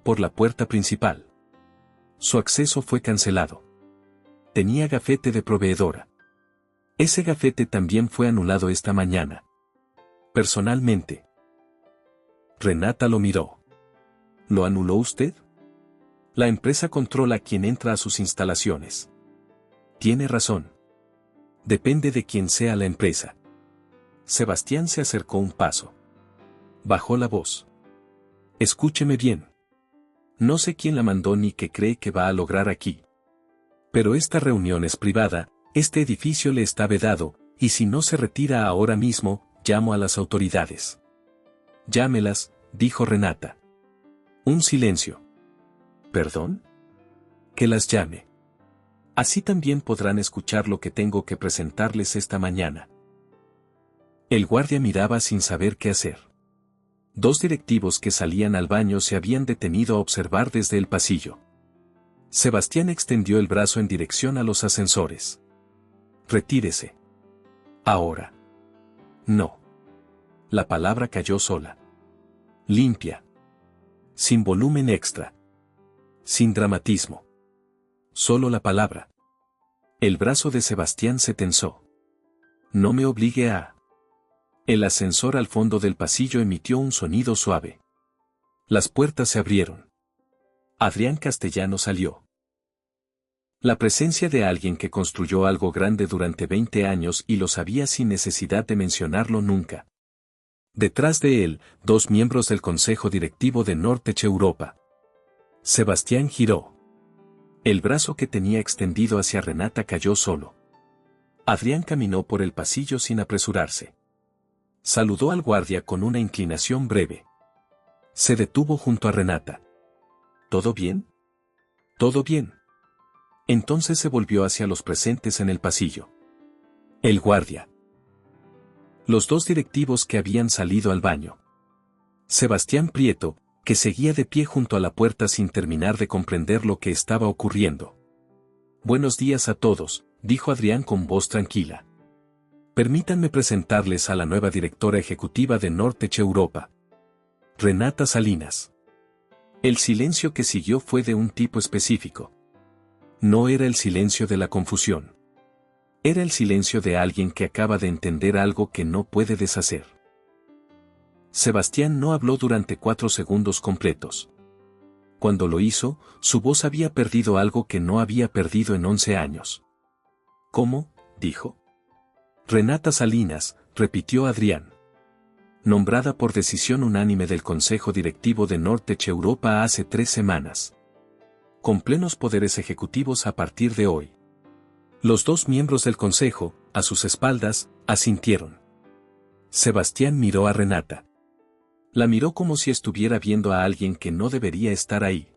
Por la puerta principal. Su acceso fue cancelado. Tenía gafete de proveedora. Ese gafete también fue anulado esta mañana. Personalmente. Renata lo miró. ¿Lo anuló usted? La empresa controla quién entra a sus instalaciones. Tiene razón. Depende de quién sea la empresa. Sebastián se acercó un paso. Bajó la voz. Escúcheme bien. No sé quién la mandó ni qué cree que va a lograr aquí. Pero esta reunión es privada, este edificio le está vedado, y si no se retira ahora mismo, llamo a las autoridades. Llámelas, dijo Renata. Un silencio. ¿Perdón? Que las llame. Así también podrán escuchar lo que tengo que presentarles esta mañana. El guardia miraba sin saber qué hacer. 2 directivos que salían al baño se habían detenido a observar desde el pasillo. Sebastián extendió el brazo en dirección a los ascensores. Retírese. Ahora. No. La palabra cayó sola. Limpia. Sin volumen extra. Sin dramatismo. Solo la palabra. El brazo de Sebastián se tensó. No me obligue a... El ascensor al fondo del pasillo emitió un sonido suave. Las puertas se abrieron. Adrián Castellano salió. La presencia de alguien que construyó algo grande durante 20 años y lo sabía sin necesidad de mencionarlo nunca. Detrás de él, 2 miembros del consejo directivo de Nortech Europa. Sebastián giró. El brazo que tenía extendido hacia Renata cayó solo. Adrián caminó por el pasillo sin apresurarse. Saludó al guardia con una inclinación breve. Se detuvo junto a Renata. ¿Todo bien? Todo bien. Entonces se volvió hacia los presentes en el pasillo. El guardia. Los 2 directivos que habían salido al baño. Sebastián Prieto, que seguía de pie junto a la puerta sin terminar de comprender lo que estaba ocurriendo. Buenos días a todos, dijo Adrián con voz tranquila. Permítanme presentarles a la nueva directora ejecutiva de Nortech Europa. Renata Salinas. El silencio que siguió fue de un tipo específico. No era el silencio de la confusión. Era el silencio de alguien que acaba de entender algo que no puede deshacer. Sebastián no habló durante 4 segundos completos. Cuando lo hizo, su voz había perdido algo que no había perdido en 11 años. ¿Cómo?, dijo. Renata Salinas, repitió Adrián. Nombrada por decisión unánime del Consejo Directivo de Nortech Europa hace 3 semanas. Con plenos poderes ejecutivos a partir de hoy. Los 2 miembros del Consejo, a sus espaldas, asintieron. Sebastián miró a Renata. La miró como si estuviera viendo a alguien que no debería estar ahí.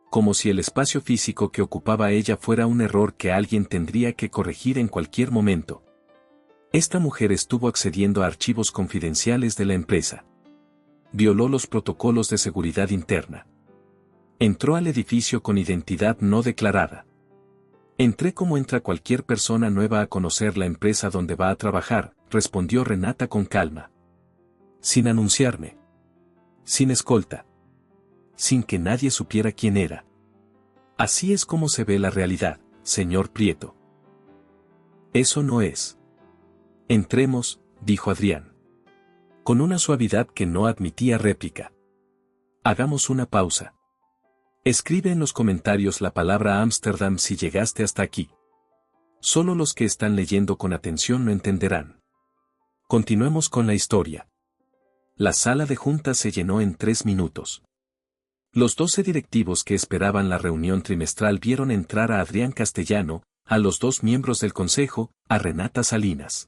Como si el espacio físico que ocupaba ella fuera un error que alguien tendría que corregir en cualquier momento. Esta mujer estuvo accediendo a archivos confidenciales de la empresa. Violó los protocolos de seguridad interna. Entró al edificio con identidad no declarada. Entré como entra cualquier persona nueva a conocer la empresa donde va a trabajar, respondió Renata con calma. Sin anunciarme. Sin escolta. Sin que nadie supiera quién era. Así es como se ve la realidad, señor Prieto. Eso no es. Entremos, dijo Adrián. Con una suavidad que no admitía réplica. Hagamos una pausa. Escribe en los comentarios la palabra Ámsterdam si llegaste hasta aquí. Solo los que están leyendo con atención lo entenderán. Continuemos con la historia. La sala de juntas se llenó en 3 minutos. Los 12 directivos que esperaban la reunión trimestral vieron entrar a Adrián Castellano, a los 2 miembros del consejo, a Renata Salinas.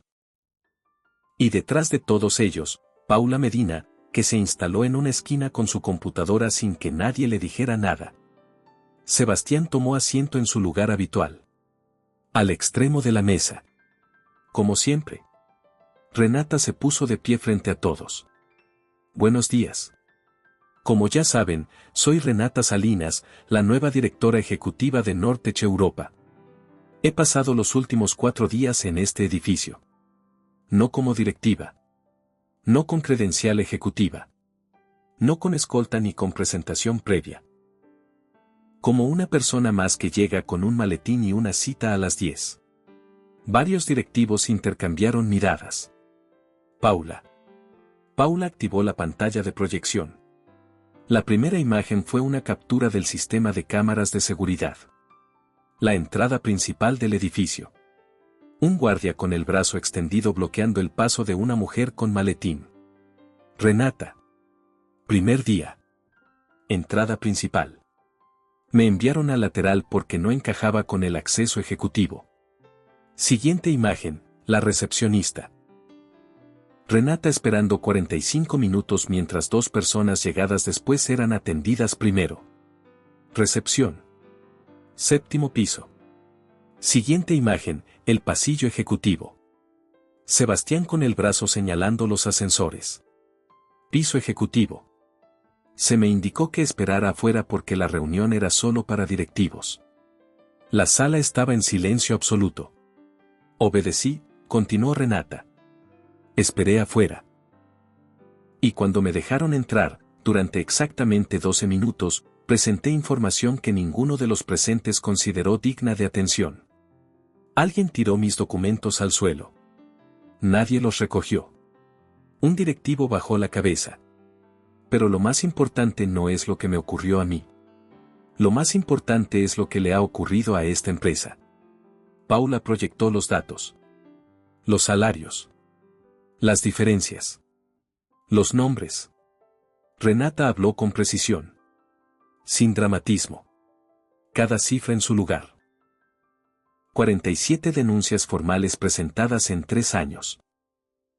Y detrás de todos ellos, Paula Medina, que se instaló en una esquina con su computadora sin que nadie le dijera nada. Sebastián tomó asiento en su lugar habitual, al extremo de la mesa. Como siempre. Renata se puso de pie frente a todos. Buenos días. Como ya saben, soy Renata Salinas, la nueva directora ejecutiva de Nortech Europa. He pasado los últimos 4 días en este edificio. No como directiva. No con credencial ejecutiva. No con escolta ni con presentación previa. Como una persona más que llega con un maletín y una cita a las 10. Varios directivos intercambiaron miradas. Paula activó la pantalla de proyección. La primera imagen fue una captura del sistema de cámaras de seguridad. La entrada principal del edificio. Un guardia con el brazo extendido bloqueando el paso de una mujer con maletín. Renata. Primer día. Entrada principal. Me enviaron al lateral porque no encajaba con el acceso ejecutivo. Siguiente imagen, la recepcionista. Renata esperando 45 minutos mientras 2 personas llegadas después eran atendidas primero. Recepción. 7º piso. Siguiente imagen, el pasillo ejecutivo. Sebastián con el brazo señalando los ascensores. Piso ejecutivo. Se me indicó que esperara afuera porque la reunión era solo para directivos. La sala estaba en silencio absoluto. Obedecí, continuó Renata. Esperé afuera. Y cuando me dejaron entrar, durante exactamente 12 minutos, presenté información que ninguno de los presentes consideró digna de atención. Alguien tiró mis documentos al suelo. Nadie los recogió. Un directivo bajó la cabeza. Pero lo más importante no es lo que me ocurrió a mí. Lo más importante es lo que le ha ocurrido a esta empresa. Paula proyectó los datos. Los salarios. Las diferencias. Los nombres. Renata habló con precisión. Sin dramatismo. Cada cifra en su lugar. 47 denuncias formales presentadas en 3 años.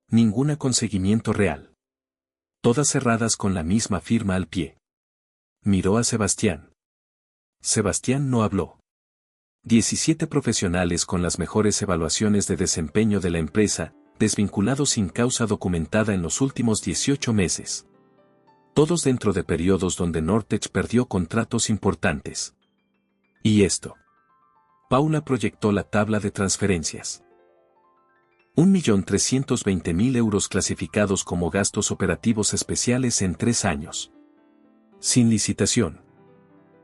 Ninguna con seguimiento real. Todas cerradas con la misma firma al pie. Miró a Sebastián. Sebastián no habló. 17 profesionales con las mejores evaluaciones de desempeño de la empresa, desvinculados sin causa documentada en los últimos 18 meses. Todos dentro de periodos donde Nortech perdió contratos importantes. ¿Y esto? Paula proyectó la tabla de transferencias. 1.320.000 euros clasificados como gastos operativos especiales en 3 años. Sin licitación.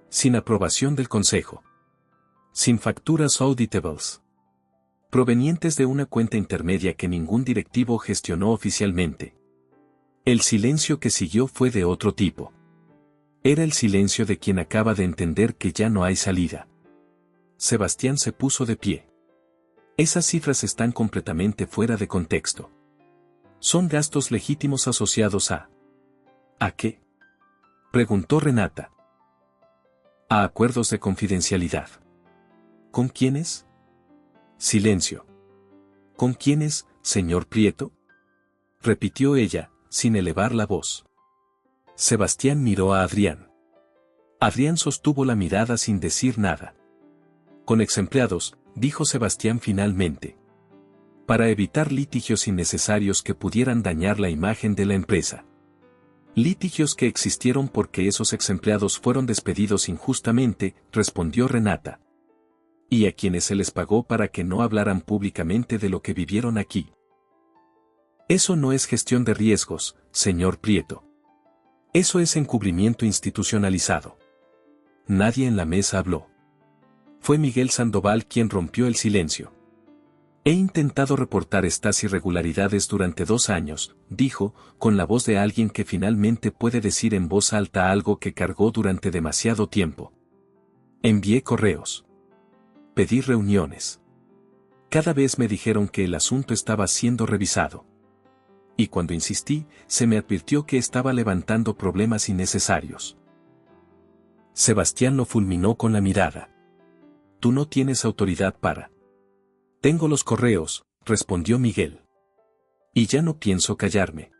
Sin aprobación del Consejo. Sin facturas auditables. Provenientes de una cuenta intermedia que ningún directivo gestionó oficialmente. El silencio que siguió fue de otro tipo. Era el silencio de quien acaba de entender que ya no hay salida. Sebastián se puso de pie. Esas cifras están completamente fuera de contexto. Son gastos legítimos asociados a... ¿A qué? Preguntó Renata. A acuerdos de confidencialidad. ¿Con quiénes? Silencio. ¿Con quiénes, señor Prieto? Repitió ella, sin elevar la voz. Sebastián miró a Adrián. Adrián sostuvo la mirada sin decir nada. Con exempleados, dijo Sebastián finalmente. Para evitar litigios innecesarios que pudieran dañar la imagen de la empresa. Litigios que existieron porque esos exempleados fueron despedidos injustamente, respondió Renata. Y a quienes se les pagó para que no hablaran públicamente de lo que vivieron aquí. Eso no es gestión de riesgos, señor Prieto. Eso es encubrimiento institucionalizado. Nadie en la mesa habló. Fue Miguel Sandoval quien rompió el silencio. He intentado reportar estas irregularidades durante 2 años, dijo, con la voz de alguien que finalmente puede decir en voz alta algo que cargó durante demasiado tiempo. Envié correos. Pedí reuniones. Cada vez me dijeron que el asunto estaba siendo revisado. Y cuando insistí, se me advirtió que estaba levantando problemas innecesarios. Sebastián lo fulminó con la mirada. Tú no tienes autoridad para... Tengo los correos, respondió Miguel. Y ya no pienso callarme.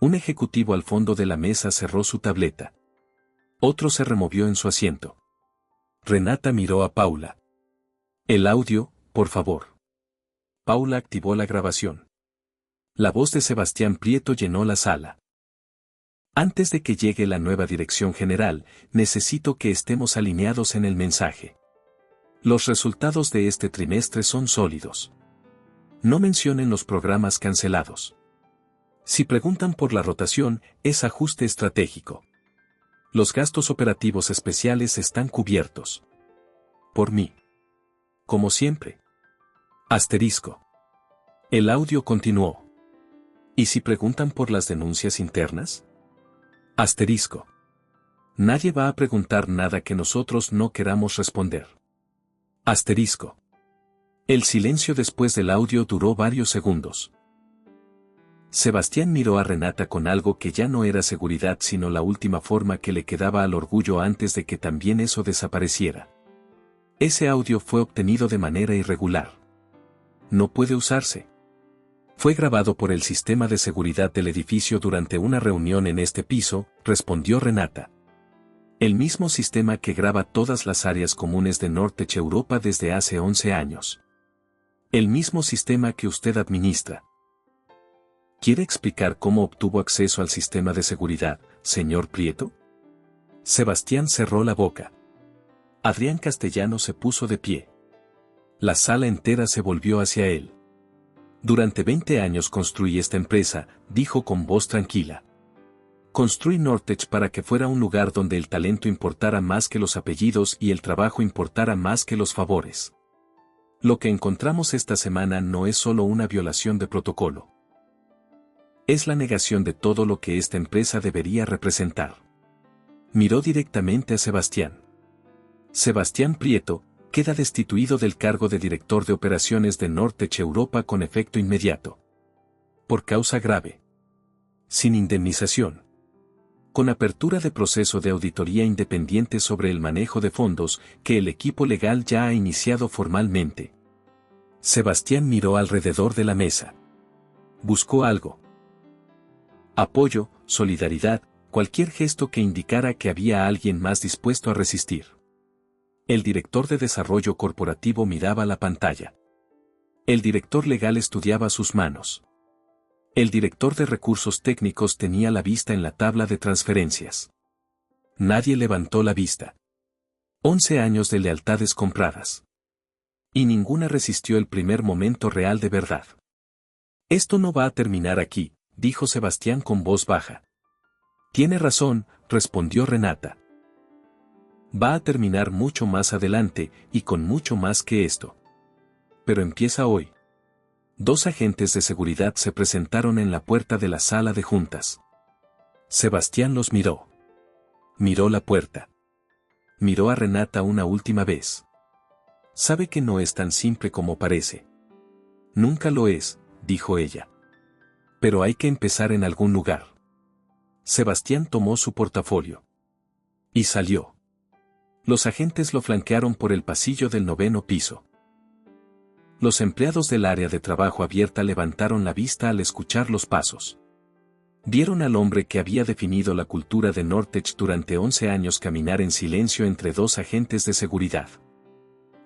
Un ejecutivo al fondo de la mesa cerró su tableta. Otro se removió en su asiento. Renata miró a Paula. El audio, por favor. Paula activó la grabación. La voz de Sebastián Prieto llenó la sala. Antes de que llegue la nueva dirección general, necesito que estemos alineados en el mensaje. Los resultados de este trimestre son sólidos. No mencionen los programas cancelados. Si preguntan por la rotación, es ajuste estratégico. Los gastos operativos especiales están cubiertos. Por mí. Como siempre. Asterisco. El audio continuó. ¿Y si preguntan por las denuncias internas? Asterisco. Nadie va a preguntar nada que nosotros no queramos responder. Asterisco. El silencio después del audio duró varios segundos. Sebastián miró a Renata con algo que ya no era seguridad sino la última forma que le quedaba al orgullo antes de que también eso desapareciera. Ese audio fue obtenido de manera irregular. No puede usarse. Fue grabado por el sistema de seguridad del edificio durante una reunión en este piso, respondió Renata. El mismo sistema que graba todas las áreas comunes de Nortech Europa desde hace 11 años. El mismo sistema que usted administra. ¿Quiere explicar cómo obtuvo acceso al sistema de seguridad, señor Prieto? Sebastián cerró la boca. Adrián Castellanos se puso de pie. La sala entera se volvió hacia él. Durante 20 años construí esta empresa, dijo con voz tranquila. Construí Nortech para que fuera un lugar donde el talento importara más que los apellidos y el trabajo importara más que los favores. Lo que encontramos esta semana no es solo una violación de protocolo. Es la negación de todo lo que esta empresa debería representar. Miró directamente a Sebastián. Sebastián Prieto queda destituido del cargo de director de operaciones de Nortech Europa con efecto inmediato. Por causa grave. Sin indemnización. Con apertura de proceso de auditoría independiente sobre el manejo de fondos que el equipo legal ya ha iniciado formalmente. Sebastián miró alrededor de la mesa. Buscó algo. Apoyo, solidaridad, cualquier gesto que indicara que había alguien más dispuesto a resistir. El director de desarrollo corporativo miraba la pantalla. El director legal estudiaba sus manos. El director de recursos técnicos tenía la vista en la tabla de transferencias. Nadie levantó la vista. 11 años de lealtades compradas. Y ninguna resistió el primer momento real de verdad. Esto no va a terminar aquí, dijo Sebastián con voz baja. Tiene razón, respondió Renata. Va a terminar mucho más adelante, y con mucho más que esto. Pero empieza hoy. 2 agentes de seguridad se presentaron en la puerta de la sala de juntas. Sebastián los miró. Miró la puerta. Miró a Renata una última vez. Sabe que no es tan simple como parece. Nunca lo es, dijo ella. Pero hay que empezar en algún lugar. Sebastián tomó su portafolio. Y salió. Los agentes lo flanquearon por el pasillo del 9º piso. Los empleados del área de trabajo abierta levantaron la vista al escuchar los pasos. Vieron al hombre que había definido la cultura de Nortech durante 11 años caminar en silencio entre 2 agentes de seguridad.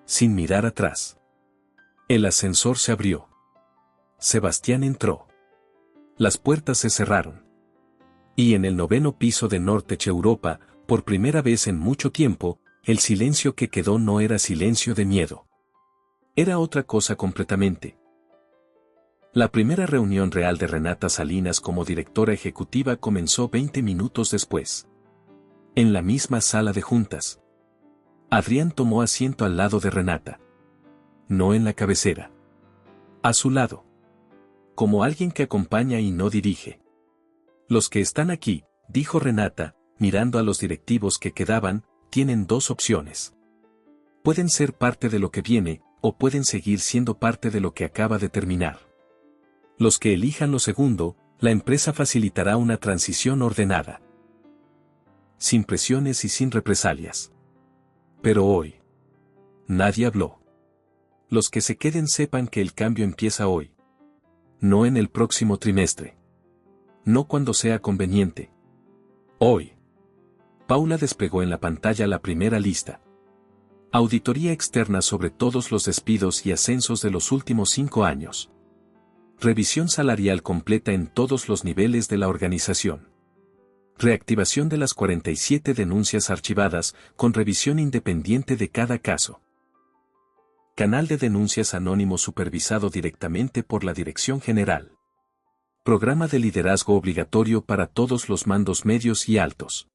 Sin mirar atrás. El ascensor se abrió. Sebastián entró. Las puertas se cerraron. Y en el 9º piso de Nortech Europa, por primera vez en mucho tiempo, el silencio que quedó no era silencio de miedo. Era otra cosa completamente. La primera reunión real de Renata Salinas como directora ejecutiva comenzó 20 minutos después. En la misma sala de juntas. Adrián tomó asiento al lado de Renata. No en la cabecera. A su lado. Como alguien que acompaña y no dirige. Los que están aquí, dijo Renata, mirando a los directivos que quedaban, tienen dos opciones. Pueden ser parte de lo que viene, o pueden seguir siendo parte de lo que acaba de terminar. Los que elijan lo segundo, la empresa facilitará una transición ordenada. Sin presiones y sin represalias. Pero hoy. Nadie habló. Los que se queden sepan que el cambio empieza hoy. No en el próximo trimestre. No cuando sea conveniente. Hoy. Paula desplegó en la pantalla la primera lista. Auditoría externa sobre todos los despidos y ascensos de los últimos 5 años. Revisión salarial completa en todos los niveles de la organización. Reactivación de las 47 denuncias archivadas, con revisión independiente de cada caso. Canal de denuncias anónimo supervisado directamente por la Dirección General. Programa de liderazgo obligatorio para todos los mandos medios y altos.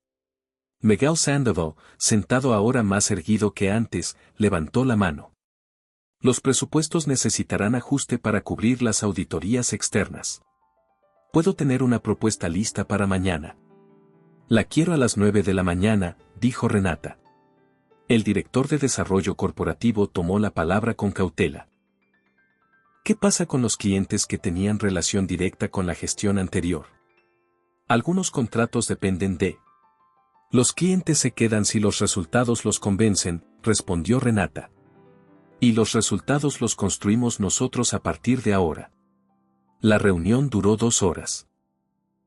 Miguel Sandoval, sentado ahora más erguido que antes, levantó la mano. Los presupuestos necesitarán ajuste para cubrir las auditorías externas. Puedo tener una propuesta lista para mañana. La quiero a las 9 de la mañana, dijo Renata. El director de desarrollo corporativo tomó la palabra con cautela. ¿Qué pasa con los clientes que tenían relación directa con la gestión anterior? Algunos contratos dependen de... Los clientes se quedan si los resultados los convencen, respondió Renata. Y los resultados los construimos nosotros a partir de ahora. La reunión duró 2 horas.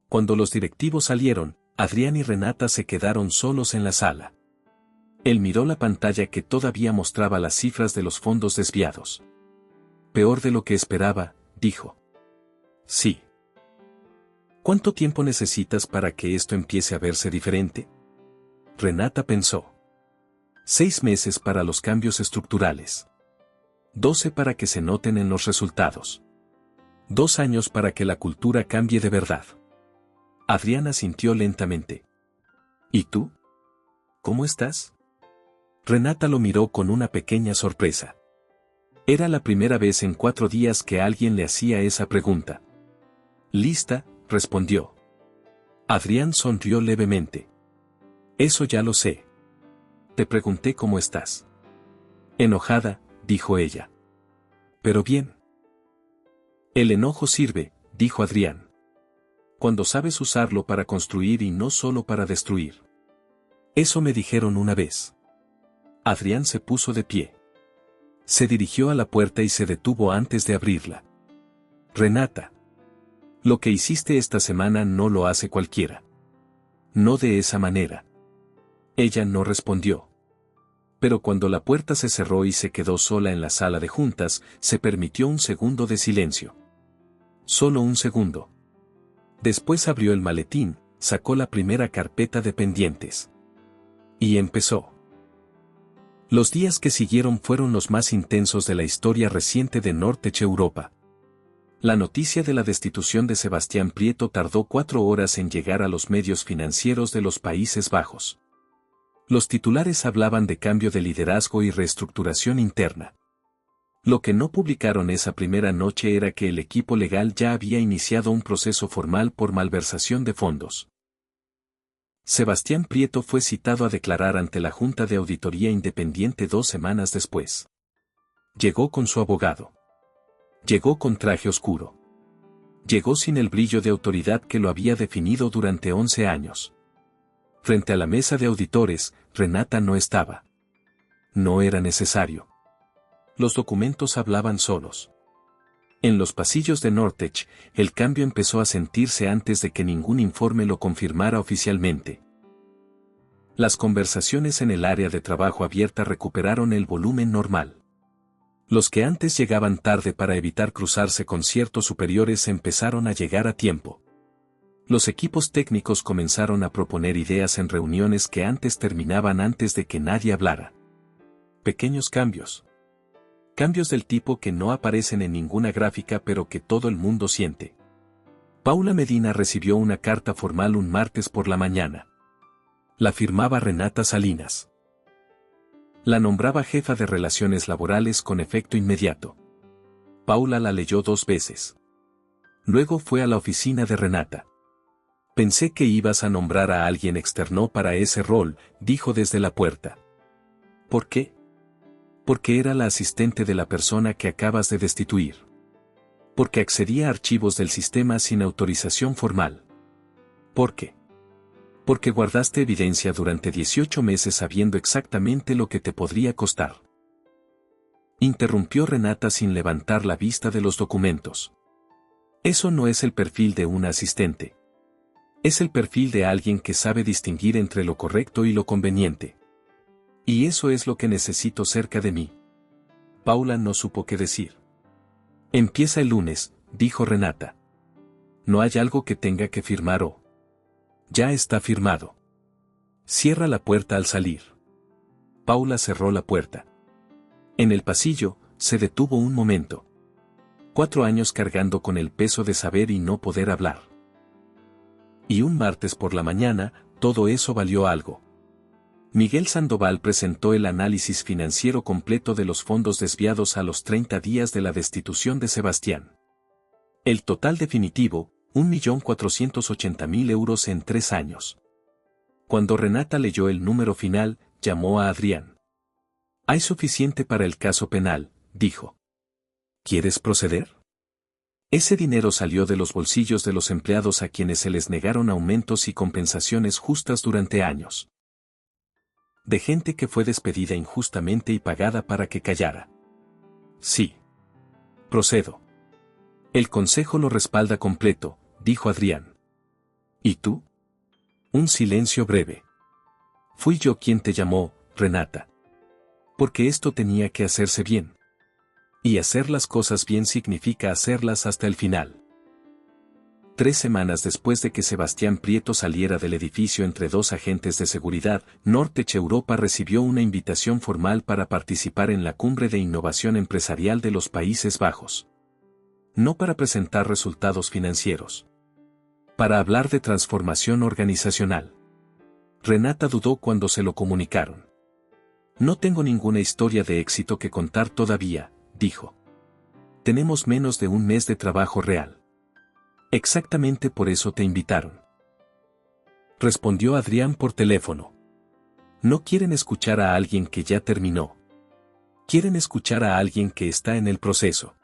Cuando los directivos salieron, Adrián y Renata se quedaron solos en la sala. Él miró la pantalla que todavía mostraba las cifras de los fondos desviados. Peor de lo que esperaba, dijo. Sí. ¿Cuánto tiempo necesitas para que esto empiece a verse diferente? Renata pensó. 6 meses para los cambios estructurales. 12 para que se noten en los resultados. 2 años para que la cultura cambie de verdad. Adrián asintió lentamente. ¿Y tú? ¿Cómo estás? Renata lo miró con una pequeña sorpresa. Era la primera vez en 4 días que alguien le hacía esa pregunta. Lista, respondió. Adrián sonrió levemente. Eso ya lo sé. Te pregunté cómo estás. Enojada, dijo ella. Pero bien. El enojo sirve, dijo Adrián. Cuando sabes usarlo para construir y no solo para destruir. Eso me dijeron una vez. Adrián se puso de pie. Se dirigió a la puerta y se detuvo antes de abrirla. Renata. Lo que hiciste esta semana no lo hace cualquiera. No de esa manera. Ella no respondió. Pero cuando la puerta se cerró y se quedó sola en la sala de juntas, se permitió un segundo de silencio. Solo un segundo. Después abrió el maletín, sacó la primera carpeta de pendientes. Y empezó. Los días que siguieron fueron los más intensos de la historia reciente de Nortech Europa. La noticia de la destitución de Sebastián Prieto tardó 4 horas en llegar a los medios financieros de los Países Bajos. Los titulares hablaban de cambio de liderazgo y reestructuración interna. Lo que no publicaron esa primera noche era que el equipo legal ya había iniciado un proceso formal por malversación de fondos. Sebastián Prieto fue citado a declarar ante la Junta de Auditoría Independiente 2 semanas después. Llegó con su abogado. Llegó con traje oscuro. Llegó sin el brillo de autoridad que lo había definido durante 11 años. Frente a la mesa de auditores, Renata no estaba. No era necesario. Los documentos hablaban solos. En los pasillos de Nortech, el cambio empezó a sentirse antes de que ningún informe lo confirmara oficialmente. Las conversaciones en el área de trabajo abierta recuperaron el volumen normal. Los que antes llegaban tarde para evitar cruzarse con ciertos superiores empezaron a llegar a tiempo. Los equipos técnicos comenzaron a proponer ideas en reuniones que antes terminaban antes de que nadie hablara. Pequeños cambios. Cambios del tipo que no aparecen en ninguna gráfica pero que todo el mundo siente. Paula Medina recibió una carta formal un martes por la mañana. La firmaba Renata Salinas. La nombraba jefa de relaciones laborales con efecto inmediato. Paula la leyó 2 veces. Luego fue a la oficina de Renata. Pensé que ibas a nombrar a alguien externo para ese rol, dijo desde la puerta. ¿Por qué? Porque era la asistente de la persona que acabas de destituir. Porque accedía a archivos del sistema sin autorización formal. ¿Por qué? Porque guardaste evidencia durante 18 meses sabiendo exactamente lo que te podría costar. Interrumpió Renata sin levantar la vista de los documentos. Eso no es el perfil de una asistente. Es el perfil de alguien que sabe distinguir entre lo correcto y lo conveniente. Y eso es lo que necesito cerca de mí. Paula no supo qué decir. Empieza el lunes, dijo Renata. No hay algo que tenga que firmar o... Ya está firmado. Cierra la puerta al salir. Paula cerró la puerta. En el pasillo, se detuvo un momento. 4 años cargando con el peso de saber y no poder hablar. Y un martes por la mañana, todo eso valió algo. Miguel Sandoval presentó el análisis financiero completo de los fondos desviados a los 30 días de la destitución de Sebastián. El total definitivo, 1.480.000 euros en 3 años. Cuando Renata leyó el número final, llamó a Adrián. Hay suficiente para el caso penal, dijo. ¿Quieres proceder? Ese dinero salió de los bolsillos de los empleados a quienes se les negaron aumentos y compensaciones justas durante años. De gente que fue despedida injustamente y pagada para que callara. Sí. Procedo. El consejo lo respalda completo, dijo Adrián. ¿Y tú? Un silencio breve. Fui yo quien te llamó, Renata. Porque esto tenía que hacerse bien. Y hacer las cosas bien significa hacerlas hasta el final. 3 semanas después de que Sebastián Prieto saliera del edificio entre 2 agentes de seguridad, Nortech Europa recibió una invitación formal para participar en la Cumbre de Innovación Empresarial de los Países Bajos. No para presentar resultados financieros. Para hablar de transformación organizacional. Renata dudó cuando se lo comunicaron. No tengo ninguna historia de éxito que contar todavía, dijo. Tenemos menos de un mes de trabajo real. Exactamente por eso te invitaron. Respondió Adrián por teléfono. No quieren escuchar a alguien que ya terminó. Quieren escuchar a alguien que está en el proceso.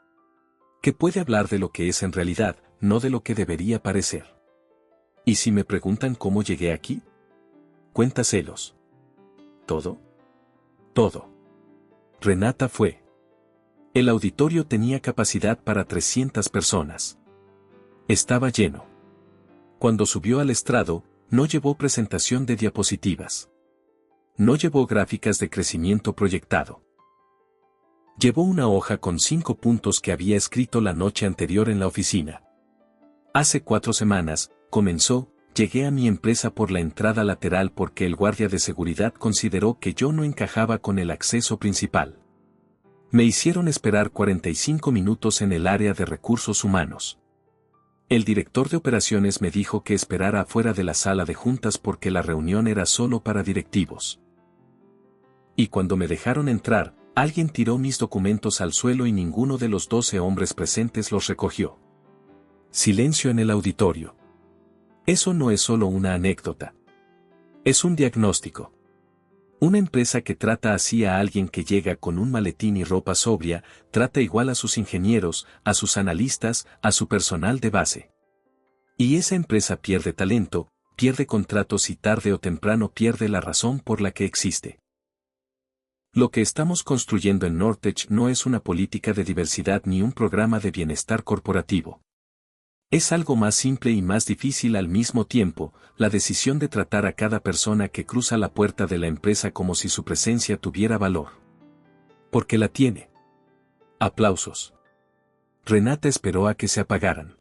Que puede hablar de lo que es en realidad, no de lo que debería parecer. ¿Y si me preguntan cómo llegué aquí? Cuéntaselos. ¿Todo? Todo. Renata fue. El auditorio tenía capacidad para 300 personas. Estaba lleno. Cuando subió al estrado, no llevó presentación de diapositivas. No llevó gráficas de crecimiento proyectado. Llevó una hoja con 5 puntos que había escrito la noche anterior en la oficina. Hace 4 semanas, comenzó, llegué a mi empresa por la entrada lateral porque el guardia de seguridad consideró que yo no encajaba con el acceso principal. Me hicieron esperar 45 minutos en el área de recursos humanos. El director de operaciones me dijo que esperara afuera de la sala de juntas porque la reunión era solo para directivos. Y cuando me dejaron entrar, alguien tiró mis documentos al suelo y ninguno de los 12 hombres presentes los recogió. Silencio en el auditorio. Eso no es solo una anécdota. Es un diagnóstico. Una empresa que trata así a alguien que llega con un maletín y ropa sobria, trata igual a sus ingenieros, a sus analistas, a su personal de base. Y esa empresa pierde talento, pierde contratos y tarde o temprano pierde la razón por la que existe. Lo que estamos construyendo en Nortech no es una política de diversidad ni un programa de bienestar corporativo. Es algo más simple y más difícil al mismo tiempo, la decisión de tratar a cada persona que cruza la puerta de la empresa como si su presencia tuviera valor. Porque la tiene. Aplausos. Renata esperó a que se apagaran.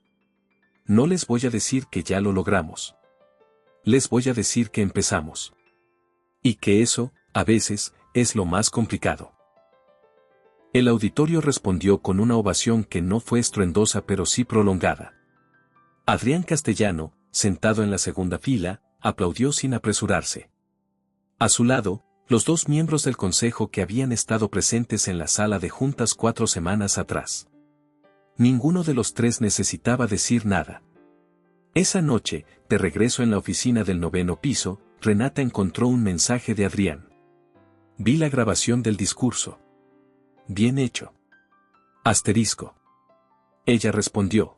No les voy a decir que ya lo logramos. Les voy a decir que empezamos. Y que eso, a veces, es lo más complicado. El auditorio respondió con una ovación que no fue estruendosa pero sí prolongada. Adrián Castellano, sentado en la segunda fila, aplaudió sin apresurarse. A su lado, los 2 miembros del consejo que habían estado presentes en la sala de juntas 4 semanas atrás. Ninguno de los tres necesitaba decir nada. Esa noche, de regreso en la oficina del 9º piso, Renata encontró un mensaje de Adrián. Vi la grabación del discurso. Bien hecho. Asterisco. Ella respondió.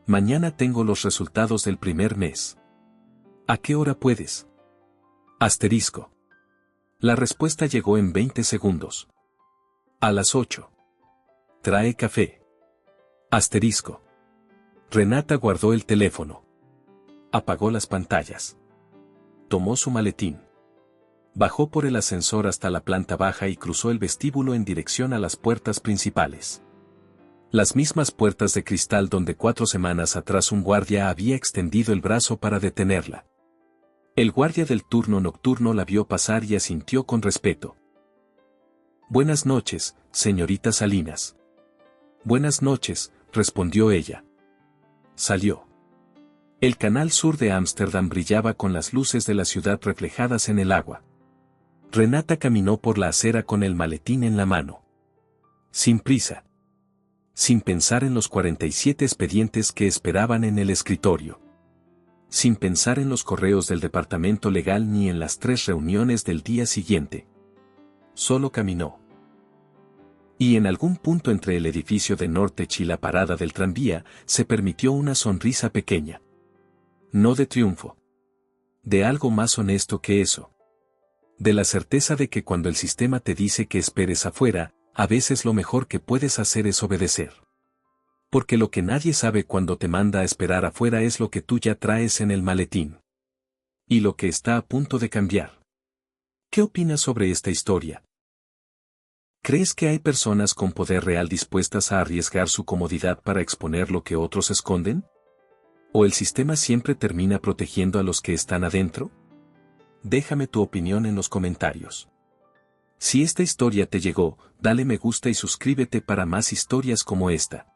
Mañana tengo los resultados del primer mes. ¿A qué hora puedes? Asterisco. La respuesta llegó en 20 segundos. A las 8. Trae café. Asterisco. Renata guardó el teléfono. Apagó las pantallas. Tomó su maletín. Bajó por el ascensor hasta la planta baja y cruzó el vestíbulo en dirección a las puertas principales. Las mismas puertas de cristal donde 4 semanas atrás un guardia había extendido el brazo para detenerla. El guardia del turno nocturno la vio pasar y asintió con respeto. Buenas noches, señorita Salinas. Buenas noches, respondió ella. Salió. El canal sur de Ámsterdam brillaba con las luces de la ciudad reflejadas en el agua. Renata caminó por la acera con el maletín en la mano. Sin prisa. Sin pensar en los 47 expedientes que esperaban en el escritorio. Sin pensar en los correos del departamento legal ni en las 3 reuniones del día siguiente. Solo caminó. Y en algún punto entre el edificio de Nortech y la parada del tranvía, se permitió una sonrisa pequeña. No de triunfo. De algo más honesto que eso. De la certeza de que cuando el sistema te dice que esperes afuera, a veces lo mejor que puedes hacer es obedecer. Porque lo que nadie sabe cuando te manda a esperar afuera es lo que tú ya traes en el maletín. Y lo que está a punto de cambiar. ¿Qué opinas sobre esta historia? ¿Crees que hay personas con poder real dispuestas a arriesgar su comodidad para exponer lo que otros esconden? ¿O el sistema siempre termina protegiendo a los que están adentro? Déjame tu opinión en los comentarios. Si esta historia te llegó, dale me gusta y suscríbete para más historias como esta.